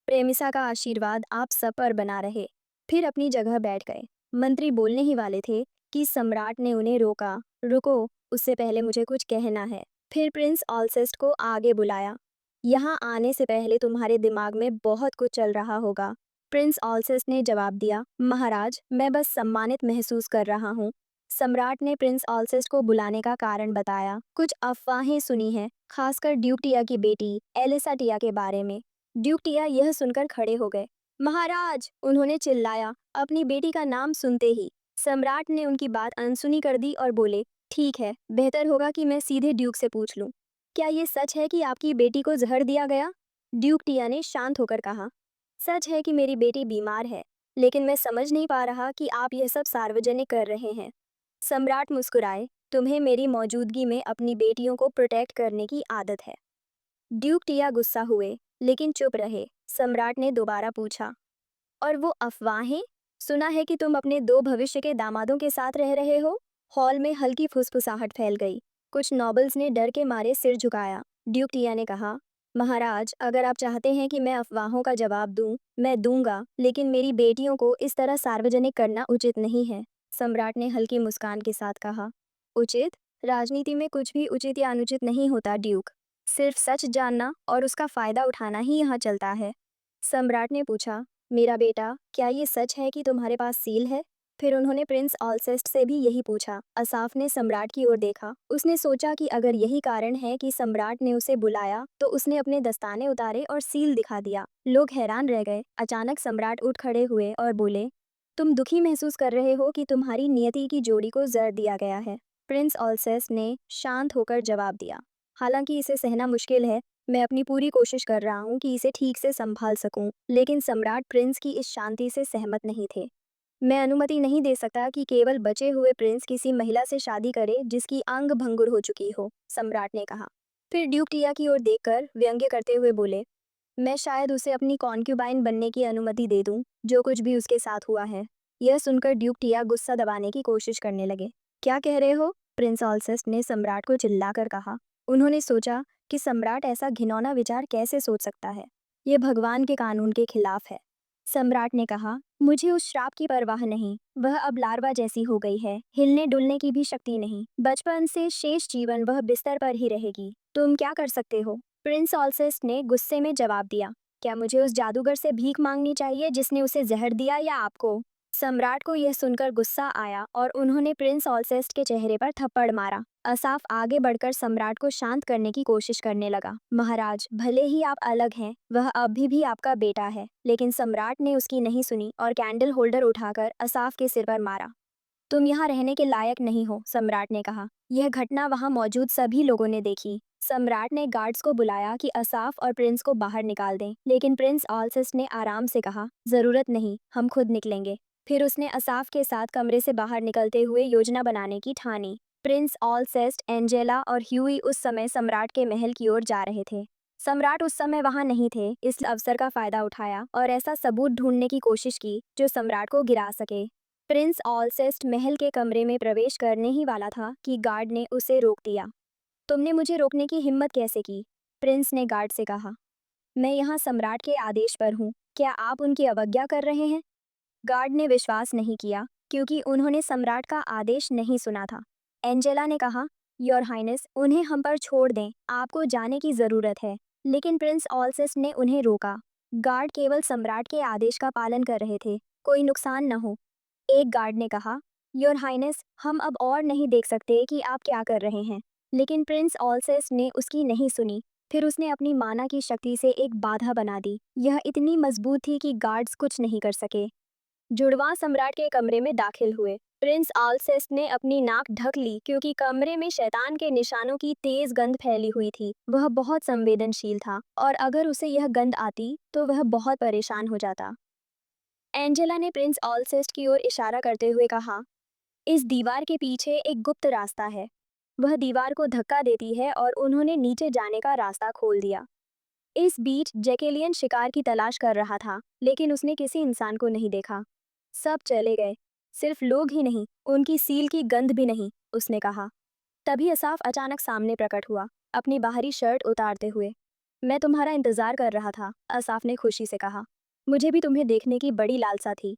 [SPEAKER 1] प्रेमिसा का आशीर्वाद आप सब पर बना रहे। फिर अपनी जगह बैठ गए। मंत्री बोलने ही वाले थे कि सम्राट ने उन्हें रोका। रुको, उससे पहले मुझे कुछ कहना है। फिर प्रिंस ऑलसेस्ट को आगे बुलाया। यहाँ आने से पहले तुम्हारे दिमाग में बहुत कुछ चल रहा होगा। प्रिंस ऑलसेस्ट ने जवाब दिया, महाराज, मैं बस सम्मानित महसूस कर रहा हूँ। सम्राट ने प्रिंस ऑलसेस्ट को बुलाने का कारण बताया। कुछ अफवाहें सुनी हैं, खासकर ड्यूक टिया की बेटी एलिसा टिया के बारे में। ड्यूक टिया यह सुनकर खड़े हो गए। महाराज, उन्होंने चिल्लाया, अपनी बेटी का नाम सुनते ही। सम्राट ने उनकी बात अनसुनी कर दी और बोले, ठीक है, बेहतर होगा कि मैं सीधे ड्यूक से पूछ लूं। क्या ये सच है कि आपकी बेटी को जहर दिया गया? ड्यूक टिया ने शांत होकर कहा, सच है कि मेरी बेटी बीमार है, लेकिन मैं समझ नहीं पा रहा कि आप यह सब सार्वजनिक कर रहे हैं। सम्राट मुस्कुराए, तुम्हें मेरी मौजूदगी में अपनी बेटियों को प्रोटेक्ट करने की आदत है। ड्यूक टिया गुस्सा हुए, लेकिन चुप रहे। सम्राट ने दोबारा पूछा, और वो अफवाहें? सुना है कि तुम अपने 2 भविष्य के दामादों के साथ रह रहे हो। हॉल में हल्की फुसफुसाहट फैल गई। कुछ नॉबल्स ने डर के मारे सिर झुकाया। ड्यूक टिया ने कहा, महाराज, अगर आप चाहते हैं कि मैं अफवाहों का जवाब दूं, मैं दूंगा, लेकिन मेरी बेटियों को इस तरह सार्वजनिक करना उचित नहीं है। सम्राट ने हल्की मुस्कान के साथ कहा, उचित? राजनीति में कुछ भी उचित या अनुचित नहीं होता, ड्यूक। सिर्फ सच जानना और उसका फायदा उठाना ही यहाँ चलता है। सम्राट ने पूछा, मेरा बेटा, क्या ये सच है कि तुम्हारे पास सील है? फिर उन्होंने प्रिंस ऑलसेस्ट से भी यही पूछा। असाफ ने सम्राट की ओर देखा। उसने सोचा कि अगर यही कारण है कि सम्राट ने उसे बुलाया, तो उसने अपने दस्ताने उतारे और सील दिखा दिया। लोग हैरान रह गए। अचानक सम्राट उठ खड़े हुए और बोले,
[SPEAKER 2] तुम दुखी महसूस कर रहे हो कि तुम्हारी नियति की जोड़ी को जहर दिया गया है। प्रिंस ऑल्सेस ने शांत होकर जवाब दिया। हालांकि इसे सहना मुश्किल है, मैं अपनी पूरी कोशिश कर रहा हूँ कि इसे ठीक से संभाल सकूं, लेकिन सम्राट प्रिंस की इस शांति से सहमत नहीं थे। मैं अनुमति नहीं दे सकता कि केवल बचे हुए प्रिंस किसी महिला से शादी करे जिसकी अंग भंगुर हो चुकी हो, सम्राट ने कहा। फिर ड्यूक टिया की ओर देखकर व्यंग्य करते हुए बोले, मैं शायद उसे अपनी कॉन्क्यूबाइन बनने की अनुमति दे दूं, जो कुछ भी उसके साथ हुआ है। यह सुनकर ड्यूक टिया गुस्सा दबाने की कोशिश करने लगे। क्या कह रहे हो? प्रिंस ऑल्सेस्ट ने सम्राट को चिल्लाकर कहा। उन्होंने सोचा कि सम्राट ऐसा घिनौना विचार कैसे सोच सकता है। यह भगवान के कानून के खिलाफ है। सम्राट ने कहा, मुझे उस श्राप की परवाह नहीं। वह अब लार्वा जैसी हो गई है, हिलने डुलने की भी शक्ति नहीं। बचपन से शेष जीवन वह बिस्तर पर ही रहेगी। तुम क्या कर सकते हो? प्रिंस ऑल्सेस्ट ने गुस्से में जवाब दिया, क्या मुझे उस जादूगर से भीख मांगनी चाहिए जिसने उसे जहर दिया, या आपको? सम्राट को यह सुनकर गुस्सा आया और उन्होंने प्रिंस ऑल्सेस्ट के चेहरे पर थप्पड़ मारा। असाफ आगे बढ़कर सम्राट को शांत करने की कोशिश करने लगा। महाराज, भले ही आप अलग हैं, वह अभी भी आपका बेटा है। लेकिन सम्राट ने उसकी नहीं सुनी और कैंडल होल्डर उठाकर असाफ के सिर पर मारा। तुम यहाँ रहने के लायक नहीं हो, सम्राट ने कहा। यह घटना वहाँ मौजूद सभी लोगों ने देखी। सम्राट ने गार्ड्स को बुलाया कि असाफ और प्रिंस को बाहर निकाल दें, लेकिन प्रिंस ऑल्सेस्ट ने आराम से कहा, जरूरत नहीं, हम खुद निकलेंगे। फिर उसने असाफ के साथ कमरे से बाहर निकलते हुए योजना बनाने की ठानी। प्रिंस ऑल्सेस्ट, एंजेला और ह्यूई उस समय सम्राट के महल की ओर जा रहे थे। सम्राट उस समय वहां नहीं थे, इस अवसर का फायदा उठाया और ऐसा सबूत ढूंढने की कोशिश की जो सम्राट को गिरा सके। प्रिंस ऑल्सेस्ट महल के कमरे में प्रवेश करने ही वाला था कि गार्ड ने उसे रोक दिया। तुमने मुझे रोकने की हिम्मत कैसे की? प्रिंस ने गार्ड से कहा। मैं यहाँ सम्राट के आदेश पर हूँ, क्या आप उनकी अवज्ञा कर रहे हैं? गार्ड ने विश्वास नहीं किया, क्योंकि उन्होंने सम्राट का आदेश नहीं सुना था। एंजेला ने कहा, योर हाइनेस, उन्हें हम पर छोड़ दें, आपको जाने की जरूरत है। लेकिन प्रिंस ऑल्सेस्ट ने उन्हें रोका। गार्ड केवल सम्राट के आदेश का पालन कर रहे थे, कोई नुकसान न हो। एक गार्ड ने कहा, योर हाइनेस, हम अब और नहीं देख सकते कि आप क्या कर रहे हैं। लेकिन प्रिंस ऑल्सेस ने उसकी नहीं सुनी। फिर उसने अपनी माना की शक्ति से एक बाधा बना दी। यह इतनी मजबूत थी कि गार्ड्स कुछ नहीं कर सके। जुड़वा सम्राट के कमरे में दाखिल हुए। प्रिंस ऑल्सेस ने अपनी नाक ढक ली, क्योंकि कमरे में शैतान के निशानों की तेज गंध फैली हुई थी। वह बहुत संवेदनशील था और अगर उसे यह गंध आती तो वह बहुत परेशान हो जाता। एंजेला ने प्रिंस ऑल्सेस्ट की ओर इशारा करते हुए कहा, इस दीवार के पीछे एक गुप्त रास्ता है। वह दीवार को धक्का देती है और उन्होंने नीचे जाने का रास्ता खोल दिया। इस बीच जैकेलियन शिकार की तलाश कर रहा था, लेकिन उसने किसी इंसान को नहीं देखा। सब चले गए, सिर्फ लोग ही नहीं, उनकी सील की गंध भी नहीं, उसने कहा। तभी असाफ अचानक सामने प्रकट हुआ, अपनी बाहरी शर्ट उतारते हुए। मैं तुम्हारा इंतजार कर रहा था, असाफ ने खुशी से कहा। मुझे भी तुम्हें देखने की बड़ी लालसा थी।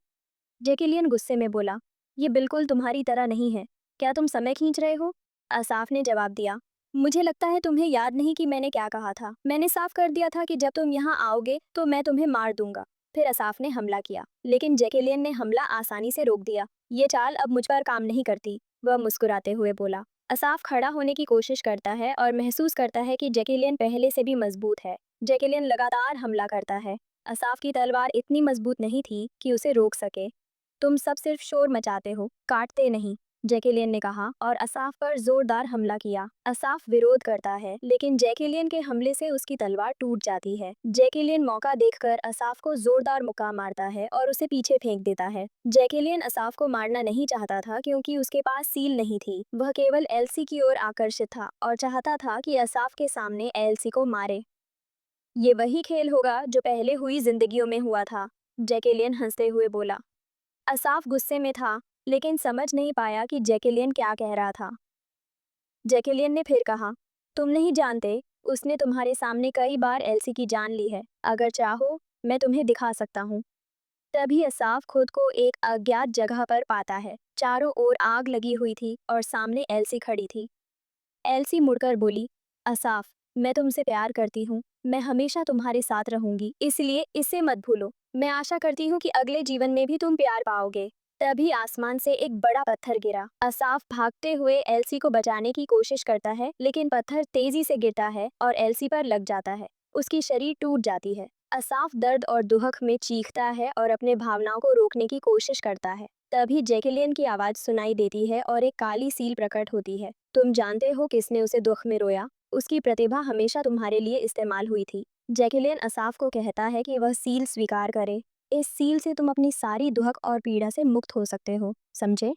[SPEAKER 2] जैकेलियन गुस्से में बोला, ये बिल्कुल तुम्हारी तरह नहीं है। क्या तुम समय खींच रहे हो? असाफ ने जवाब दिया, मुझे लगता है तुम्हें याद नहीं कि मैंने क्या कहा था। मैंने साफ कर दिया था कि जब तुम यहाँ आओगे तो मैं तुम्हें मार दूंगा। फिर असाफ ने हमला किया, लेकिन जैकेलियन ने हमला आसानी से रोक दिया। ये चाल अब मुझ पर काम नहीं करती, वह मुस्कुराते हुए बोला। असाफ खड़ा होने की कोशिश करता है और महसूस करता है कि जैकेलियन पहले से भी मजबूत है। जैकेलियन लगातार हमला करता है। असाफ की तलवार इतनी मजबूत नहीं थी कि उसे रोक सके। तुम सब सिर्फ शोर मचाते हो, काटते नहीं, जैकेलियन ने कहा और असाफ पर जोरदार हमला किया। असाफ विरोध करता है, लेकिन जैकेलियन के हमले से उसकी तलवार टूट जाती है। जैकेलियन मौका देखकर असाफ को जोरदार मुक्का मारता है और उसे पीछे फेंक देता है। जैकेलियन असाफ को मारना नहीं चाहता था, क्योंकि उसके पास सील नहीं थी। वह केवल एल्सी की ओर आकर्षित था और चाहता था कि असाफ के सामने एल्सी को मारे। ये वही खेल होगा जो पहले हुई जिंदगियों में हुआ था, जैकेलियन हंसते हुए बोला। असाफ गुस्से में था, लेकिन समझ नहीं पाया कि जैकेलियन क्या कह रहा था। जैकेलियन ने फिर कहा, तुम नहीं जानते, उसने तुम्हारे सामने कई बार एल्सी की जान ली है। अगर चाहो, मैं तुम्हें दिखा सकता हूँ। तभी असाफ खुद को एक अज्ञात जगह पर पाता है। चारों ओर आग लगी हुई थी और सामने एल्सी खड़ी थी। एल्सी मुड़कर बोली, असाफ, मैं तुमसे प्यार करती हूँ। मैं हमेशा तुम्हारे साथ रहूंगी, इसलिए इसे मत भूलो। मैं आशा करती हूँ कि अगले जीवन में भी तुम प्यार पाओगे। तभी आसमान से एक बड़ा पत्थर गिरा। असाफ भागते हुए एल्सी को बचाने की कोशिश करता है, लेकिन पत्थर तेजी से गिरता है और एल्सी पर लग जाता है। उसकी शरीर टूट जाती है। असाफ दर्द और दुहक में चीखता है और अपने भावनाओं को रोकने की कोशिश करता है। तभी जैकलियन की आवाज सुनाई देती है और एक काली सील प्रकट होती है। तुम जानते हो किसने उसे दुख में रोया? उसकी प्रतिभा हमेशा तुम्हारे लिए इस्तेमाल हुई थी। जैकलियन असाफ को कहता है कि वह सील स्वीकार करे। इस सील से तुम अपनी सारी दुहक और पीड़ा से मुक्त हो सकते हो, समझे?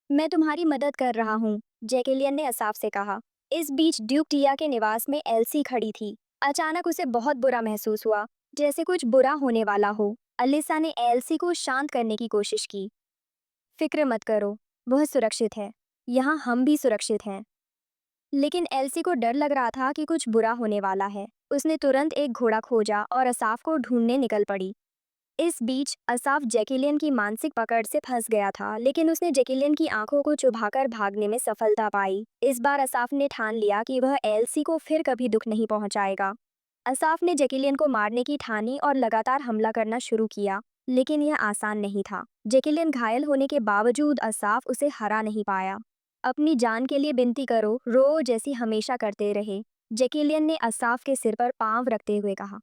[SPEAKER 2] मैं तुम्हारी मदद कर रहा हूँ, जैकलियन ने असाफ से कहा। इस बीच ड्यूक टिया के निवास में एल्सी खड़ी थी। अचानक उसे बहुत बुरा महसूस हुआ, जैसे कुछ बुरा होने वाला हो। अलिसा ने एल्सी को शांत करने की कोशिश की। फिक्र मत करो, वह सुरक्षित है। यहाँ हम भी सुरक्षित हैं। लेकिन एल्सी को डर लग रहा था कि कुछ बुरा होने वाला है। उसने तुरंत एक घोड़ा खोजा और असाफ को ढूंढने निकल पड़ी। इस बीच असाफ जैकलियन की मानसिक पकड़ से फंस गया था, लेकिन उसने जैकलियन की आंखों को चुभाकर भागने में सफलता पाई। इस बार असाफ ने ठान लिया कि वह एल्सी को फिर कभी दुख नहीं पहुंचाएगा। असाफ ने जैकलियन को मारने की ठानी और लगातार हमला करना शुरू किया, लेकिन यह आसान नहीं था। जैकलियन घायल होने के बावजूद असाफ उसे हरा नहीं पाया। अपनी जान के लिए विनती करो, रो जैसी हमेशा करते रहे, जैकलियन ने असाफ के सिर पर पांव रखते हुए कहा।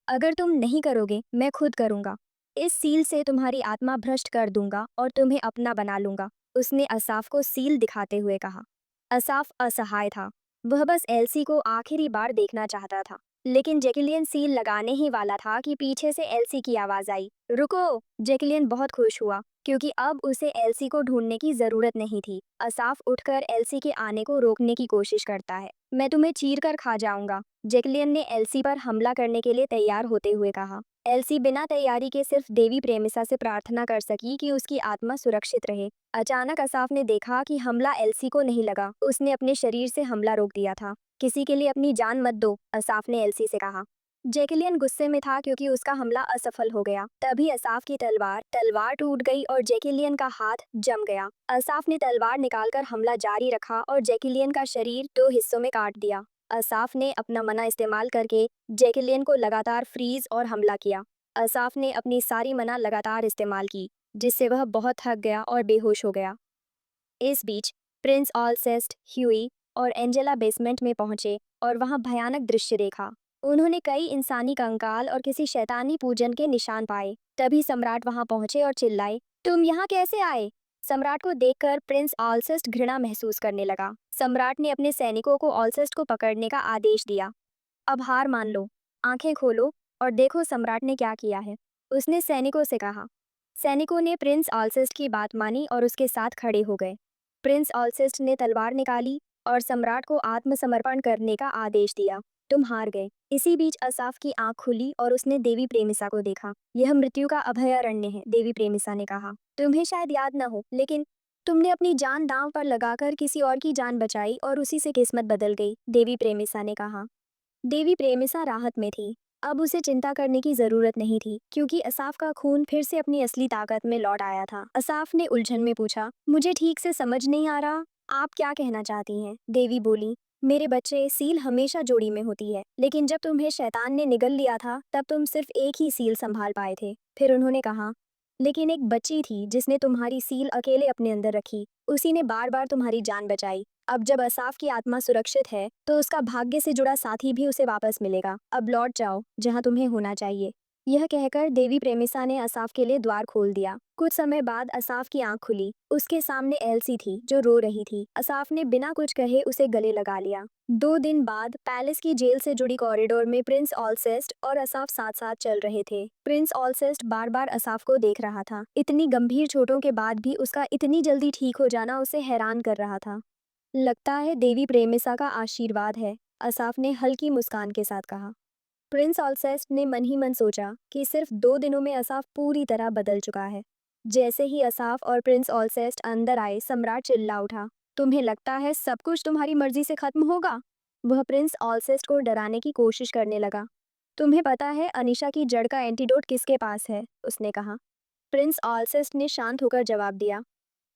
[SPEAKER 2] अगर तुम नहीं करोगे, मैं खुद करूंगा। इस सील से तुम्हारी आत्मा भ्रष्ट कर दूंगा और तुम्हें अपना बना लूंगा, उसने असाफ को सील दिखाते हुए कहा। असाफ असहाय था। वह बस एल्सी को आखिरी बार देखना चाहता था। लेकिन जैकलियन सील लगाने ही वाला था कि पीछे से एल्सी की आवाज आई, रुको! जैकलियन बहुत खुश हुआ, क्योंकि अब उसे एल्सी को ढूंढने की जरूरत नहीं थी। असाफ उठकर एल्सी के आने को रोकने की कोशिश करता है। मैं तुम्हें चीर कर खा जाऊंगा, जैकलियन ने एल्सी पर हमला करने के लिए तैयार होते हुए कहा। एल्सी बिना तैयारी के सिर्फ देवी प्रेमिसा से प्रार्थना कर सकी कि उसकी आत्मा सुरक्षित रहे। अचानक असाफ ने देखा कि हमला एल्सी को नहीं लगा, उसने अपने शरीर से हमला रोक दिया था। किसी के लिए अपनी जान मत दो, असाफ ने एल्सी से कहा। जैकलियन गुस्से में था क्योंकि उसका हमला असफल हो गया। तभी असाफ की तलवार टूट गई और जैकलियन का हाथ जम गया। असाफ ने तलवार निकालकर हमला जारी रखा और जैकलियन का शरीर दो हिस्सों में काट दिया। असाफ ने अपना मना इस्तेमाल करके जैकलियन को लगातार फ्रीज और हमला किया। असाफ ने अपनी सारी मना लगातार इस्तेमाल की, जिससे वह बहुत थक गया और बेहोश हो गया। इस बीच प्रिंस ऑलसेस्ट, ह्यूई और एंजेला बेसमेंट में पहुंचे और वहां भयानक दृश्य देखा। उन्होंने कई इंसानी कंकाल और किसी शैतानी पूजन के निशान पाए। तभी सम्राट वहां पहुंचे और चिल्लाए, तुम यहाँ कैसे आए? सम्राट को देखकर प्रिंस ऑलसेस्ट घृणा महसूस करने लगा। सम्राट ने अपने सैनिकों को ऑलसेस्ट को पकड़ने का आदेश दिया। अब हार मान लो, आंखें खोलो और देखो सम्राट ने क्या किया है, उसने सैनिकों से कहा। सैनिकों ने प्रिंस ऑलसेस्ट की बात मानी और उसके साथ खड़े हो गए। प्रिंस ऑलसेस्ट ने तलवार निकाली और सम्राट को आत्मसमर्पण करने का आदेश दिया। तुम हार गए। इसी बीच असाफ की आंख खुली और उसने देवी प्रेमिसा को देखा। यह मृत्यु का अभयारण्य है, देवी प्रेमिसा ने कहा। तुम्हें शायद याद न हो, लेकिन तुमने अपनी जान दांव पर लगाकर किसी और की जान बचाई और उसी से किस्मत बदल गई, देवी प्रेमिसा ने कहा। देवी प्रेमिसा राहत में थी। अब उसे चिंता करने की जरूरत नहीं थी, क्योंकि असाफ का खून फिर से अपनी असली ताकत में लौट आया था। असाफ ने उलझन में पूछा, मुझे ठीक से समझ नहीं आ रहा, आप क्या कहना चाहती हैं? देवी बोली, मेरे बच्चे, सील हमेशा जोड़ी में होती है, लेकिन जब तुम्हें शैतान ने निगल लिया था तब तुम सिर्फ एक ही सील संभाल पाए थे। फिर उन्होंने कहा, लेकिन एक बच्ची थी जिसने तुम्हारी सील अकेले अपने अंदर रखी। उसी ने बार बार तुम्हारी जान बचाई। अब जब असाफ की आत्मा सुरक्षित है, तो उसका भाग्य से जुड़ा साथी भी उसे वापस मिलेगा। अब लौट जाओ जहां तुम्हें होना चाहिए। यह कहकर देवी प्रेमिसा ने असाफ के लिए द्वार खोल दिया। कुछ समय बाद असाफ की आंख खुली। उसके सामने एल्सी थी, जो रो रही थी। असाफ ने बिना कुछ कहे उसे गले लगा लिया। 2 दिन बाद पैलेस की जेल से जुड़ी कॉरिडोर में प्रिंस ऑलसेस्ट और असाफ साथ साथ चल रहे थे। प्रिंस ऑलसेस्ट बार बार असाफ को देख रहा था। इतनी गंभीर चोटों के बाद भी उसका इतनी जल्दी ठीक हो जाना उसे हैरान कर रहा था। लगता है देवी प्रेमिसा का आशीर्वाद है, असाफ ने हल्की मुस्कान के साथ कहा। प्रिंस ऑलसेस्ट ने मन ही मन सोचा कि सिर्फ 2 दिनों में असाफ पूरी तरह बदल चुका है। जैसे ही असाफ और प्रिंस ऑलसेस्ट अंदर आए, सम्राट चिल्ला उठा, तुम्हें लगता है सब कुछ तुम्हारी मर्जी से खत्म होगा? वह प्रिंस ऑलसेस्ट को डराने की कोशिश करने लगा। तुम्हें पता है अनीशा की जड़ का एंटीडोट किसके पास है? उसने कहा। प्रिंस ऑलसेस्ट ने शांत होकर जवाब दिया,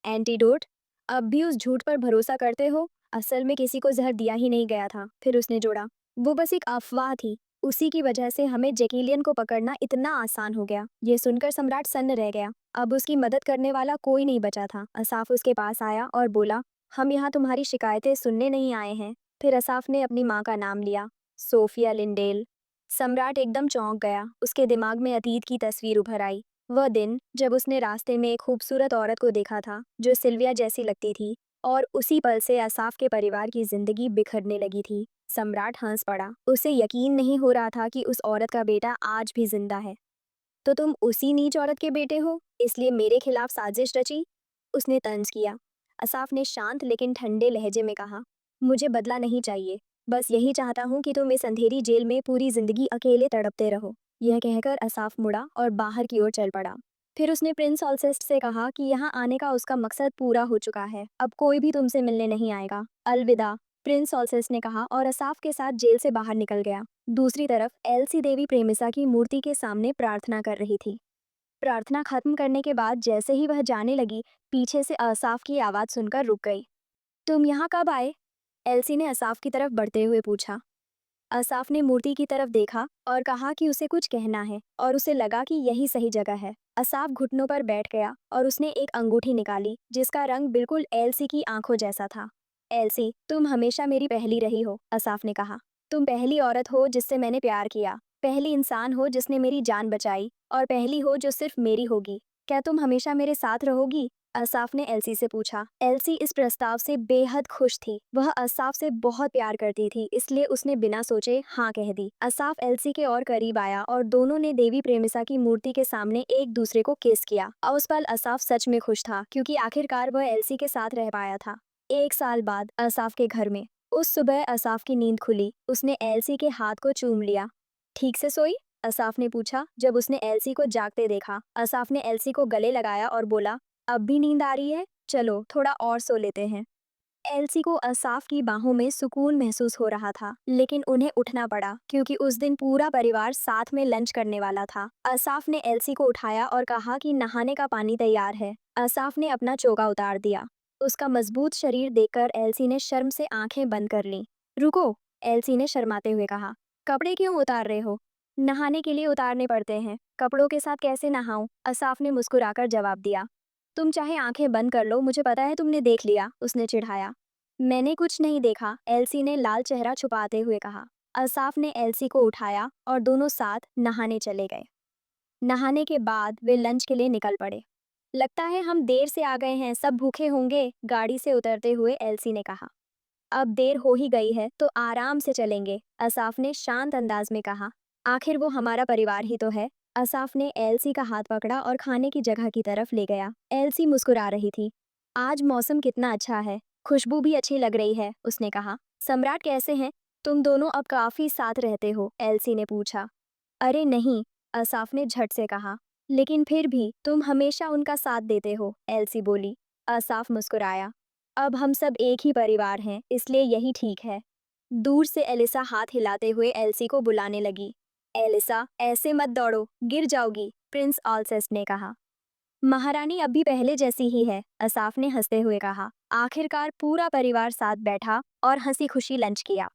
[SPEAKER 2] एंटीडोट? अब भी उस झूठ पर भरोसा करते हो? असल में किसी को जहर दिया ही नहीं गया था। फिर उसने जोड़ा, वो बस एक अफवाह थी। उसी की वजह से हमें जैकलियन को पकड़ना इतना आसान हो गया। ये सुनकर सम्राट सन्न रह गया। अब उसकी मदद करने वाला कोई नहीं बचा था। असाफ उसके पास आया और बोला, हम यहाँ तुम्हारी शिकायतें सुनने नहीं आए हैं। फिर असाफ ने अपनी माँ का नाम लिया, सोफिया लिंडेल। सम्राट एकदम चौंक गया। उसके दिमाग में अतीत की तस्वीर उभर आई। वह दिन जब उसने रास्ते में एक खूबसूरत औरत को देखा था जो सिल्विया जैसी लगती थी, और उसी पल से असाफ के परिवार की जिंदगी बिखरने लगी थी। सम्राट हंस पड़ा। उसे यकीन नहीं हो रहा था कि उस औरत का बेटा आज भी जिंदा है। तो तुम उसी नीच औरत के बेटे हो, इसलिए मेरे खिलाफ साजिश रची? उसने तंज किया। असाफ ने शांत लेकिन ठंडे लहजे में कहा, मुझे बदला नहीं चाहिए। बस यही चाहता हूँ कि तुम इस अंधेरी जेल में पूरी जिंदगी अकेले तड़पते रहो। यह कहकर असाफ मुड़ा और बाहर की ओर चल पड़ा। फिर उसने प्रिंस ऑलसेस्ट से कहा कि यहाँ आने का उसका मकसद पूरा हो चुका है। अब कोई भी तुमसे मिलने नहीं आएगा। अलविदा, प्रिंस ऑलसेस्ट ने कहा और असाफ के साथ जेल से बाहर निकल गया। दूसरी तरफ एल्सी देवी प्रेमिसा की मूर्ति के सामने प्रार्थना कर रही थी। प्रार्थना खत्म करने के बाद जैसे ही वह जाने लगी, पीछे से असाफ की आवाज सुनकर रुक गई। तुम यहाँ कब आए? एल्सी ने असाफ की तरफ बढ़ते हुए पूछा। असाफ ने मूर्ति की तरफ देखा और कहा कि उसे कुछ कहना है, और उसे लगा कि यही सही जगह है। असाफ घुटनों पर बैठ गया और उसने एक अंगूठी निकाली जिसका रंग बिल्कुल एल्सी की आंखों जैसा था। एल्सी, तुम हमेशा मेरी पहली रही हो, असाफ ने कहा। तुम पहली औरत हो जिससे मैंने प्यार किया, पहली इंसान हो जिसने मेरी जान बचाई, और पहली हो जो सिर्फ मेरी होगी। क्या तुम हमेशा मेरे साथ रहोगी? असाफ ने एल्सी से पूछा। एल्सी इस प्रस्ताव से बेहद खुश थी। वह असाफ से बहुत प्यार करती थी, इसलिए उसने बिना सोचे हाँ कह दी। असाफ एल्सी के और करीब आया और दोनों ने देवी प्रेमिसा की मूर्ति के सामने एक दूसरे को किस किया। और उस पल असाफ सच में खुश था, क्योंकि आखिरकार वह एल्सी के साथ रह पाया था। 1 साल बाद असाफ के घर में उस सुबह असाफ की नींद खुली। उसने एल्सी के हाथ को चूम लिया। ठीक से सोई? असाफ ने पूछा जब उसने एल्सी को जागते देखा। असाफ ने एल्सी को गले लगाया और बोला, अब भी नींद आ रही है? चलो थोड़ा और सो लेते हैं। एल्सी को असाफ की बाहों में सुकून महसूस हो रहा था, लेकिन उन्हें उठना पड़ा क्योंकि उस दिन पूरा परिवार साथ में लंच करने वाला था। असाफ ने एल्सी को उठाया और कहा कि नहाने का पानी तैयार है। असाफ ने अपना चोगा उतार दिया। उसका मजबूत शरीर देखकर एल्सी ने शर्म से आंखें बंद कर लीं। रुको, एल्सी ने शर्माते हुए कहा। कपड़े क्यों उतार रहे हो? नहाने के लिए उतारने पड़ते हैं, कपड़ों के साथ कैसे नहाऊं? असाफ ने मुस्कुराकर जवाब दिया। तुम चाहे आंखें बंद कर लो, मुझे पता है तुमने देख लिया, उसने चिढ़ाया। मैंने कुछ नहीं देखा, एल्सी ने लाल चेहरा छुपाते हुए कहा। असाफ ने एल्सी को उठाया और दोनों साथ नहाने चले गए। नहाने के बाद वे लंच के लिए निकल पड़े। लगता है हम देर से आ गए हैं, सब भूखे होंगे, गाड़ी से उतरते हुए एल्सी ने कहा। अब देर हो ही गई है तो आराम से चलेंगे, असाफ ने शांत अंदाज में कहा। आखिर वो हमारा परिवार ही तो है। असाफ ने एल्सी का हाथ पकड़ा और खाने की जगह की तरफ ले गया। एल्सी मुस्कुरा रही थी। आज मौसम कितना अच्छा है, खुशबू भी अच्छी लग रही है, उसने कहा। सम्राट कैसे हैं? तुम दोनों अब काफी साथ रहते हो? एल्सी ने पूछा। अरे नहीं, असाफ ने झट से कहा। लेकिन फिर भी तुम हमेशा उनका साथ देते हो, एल्सी बोली। असाफ मुस्कुराया। अब हम सब एक ही परिवार हैं, इसलिए यही ठीक है। दूर से एलिसा हाथ हिलाते हुए एल्सी को बुलाने लगी। एलिसा, ऐसे मत दौड़ो, गिर जाओगी, प्रिंस ऑलसेस्ट ने कहा। महारानी अब भी पहले जैसी ही है, असाफ ने हंसते हुए कहा। आखिरकार पूरा परिवार साथ बैठा और हंसी खुशी लंच किया।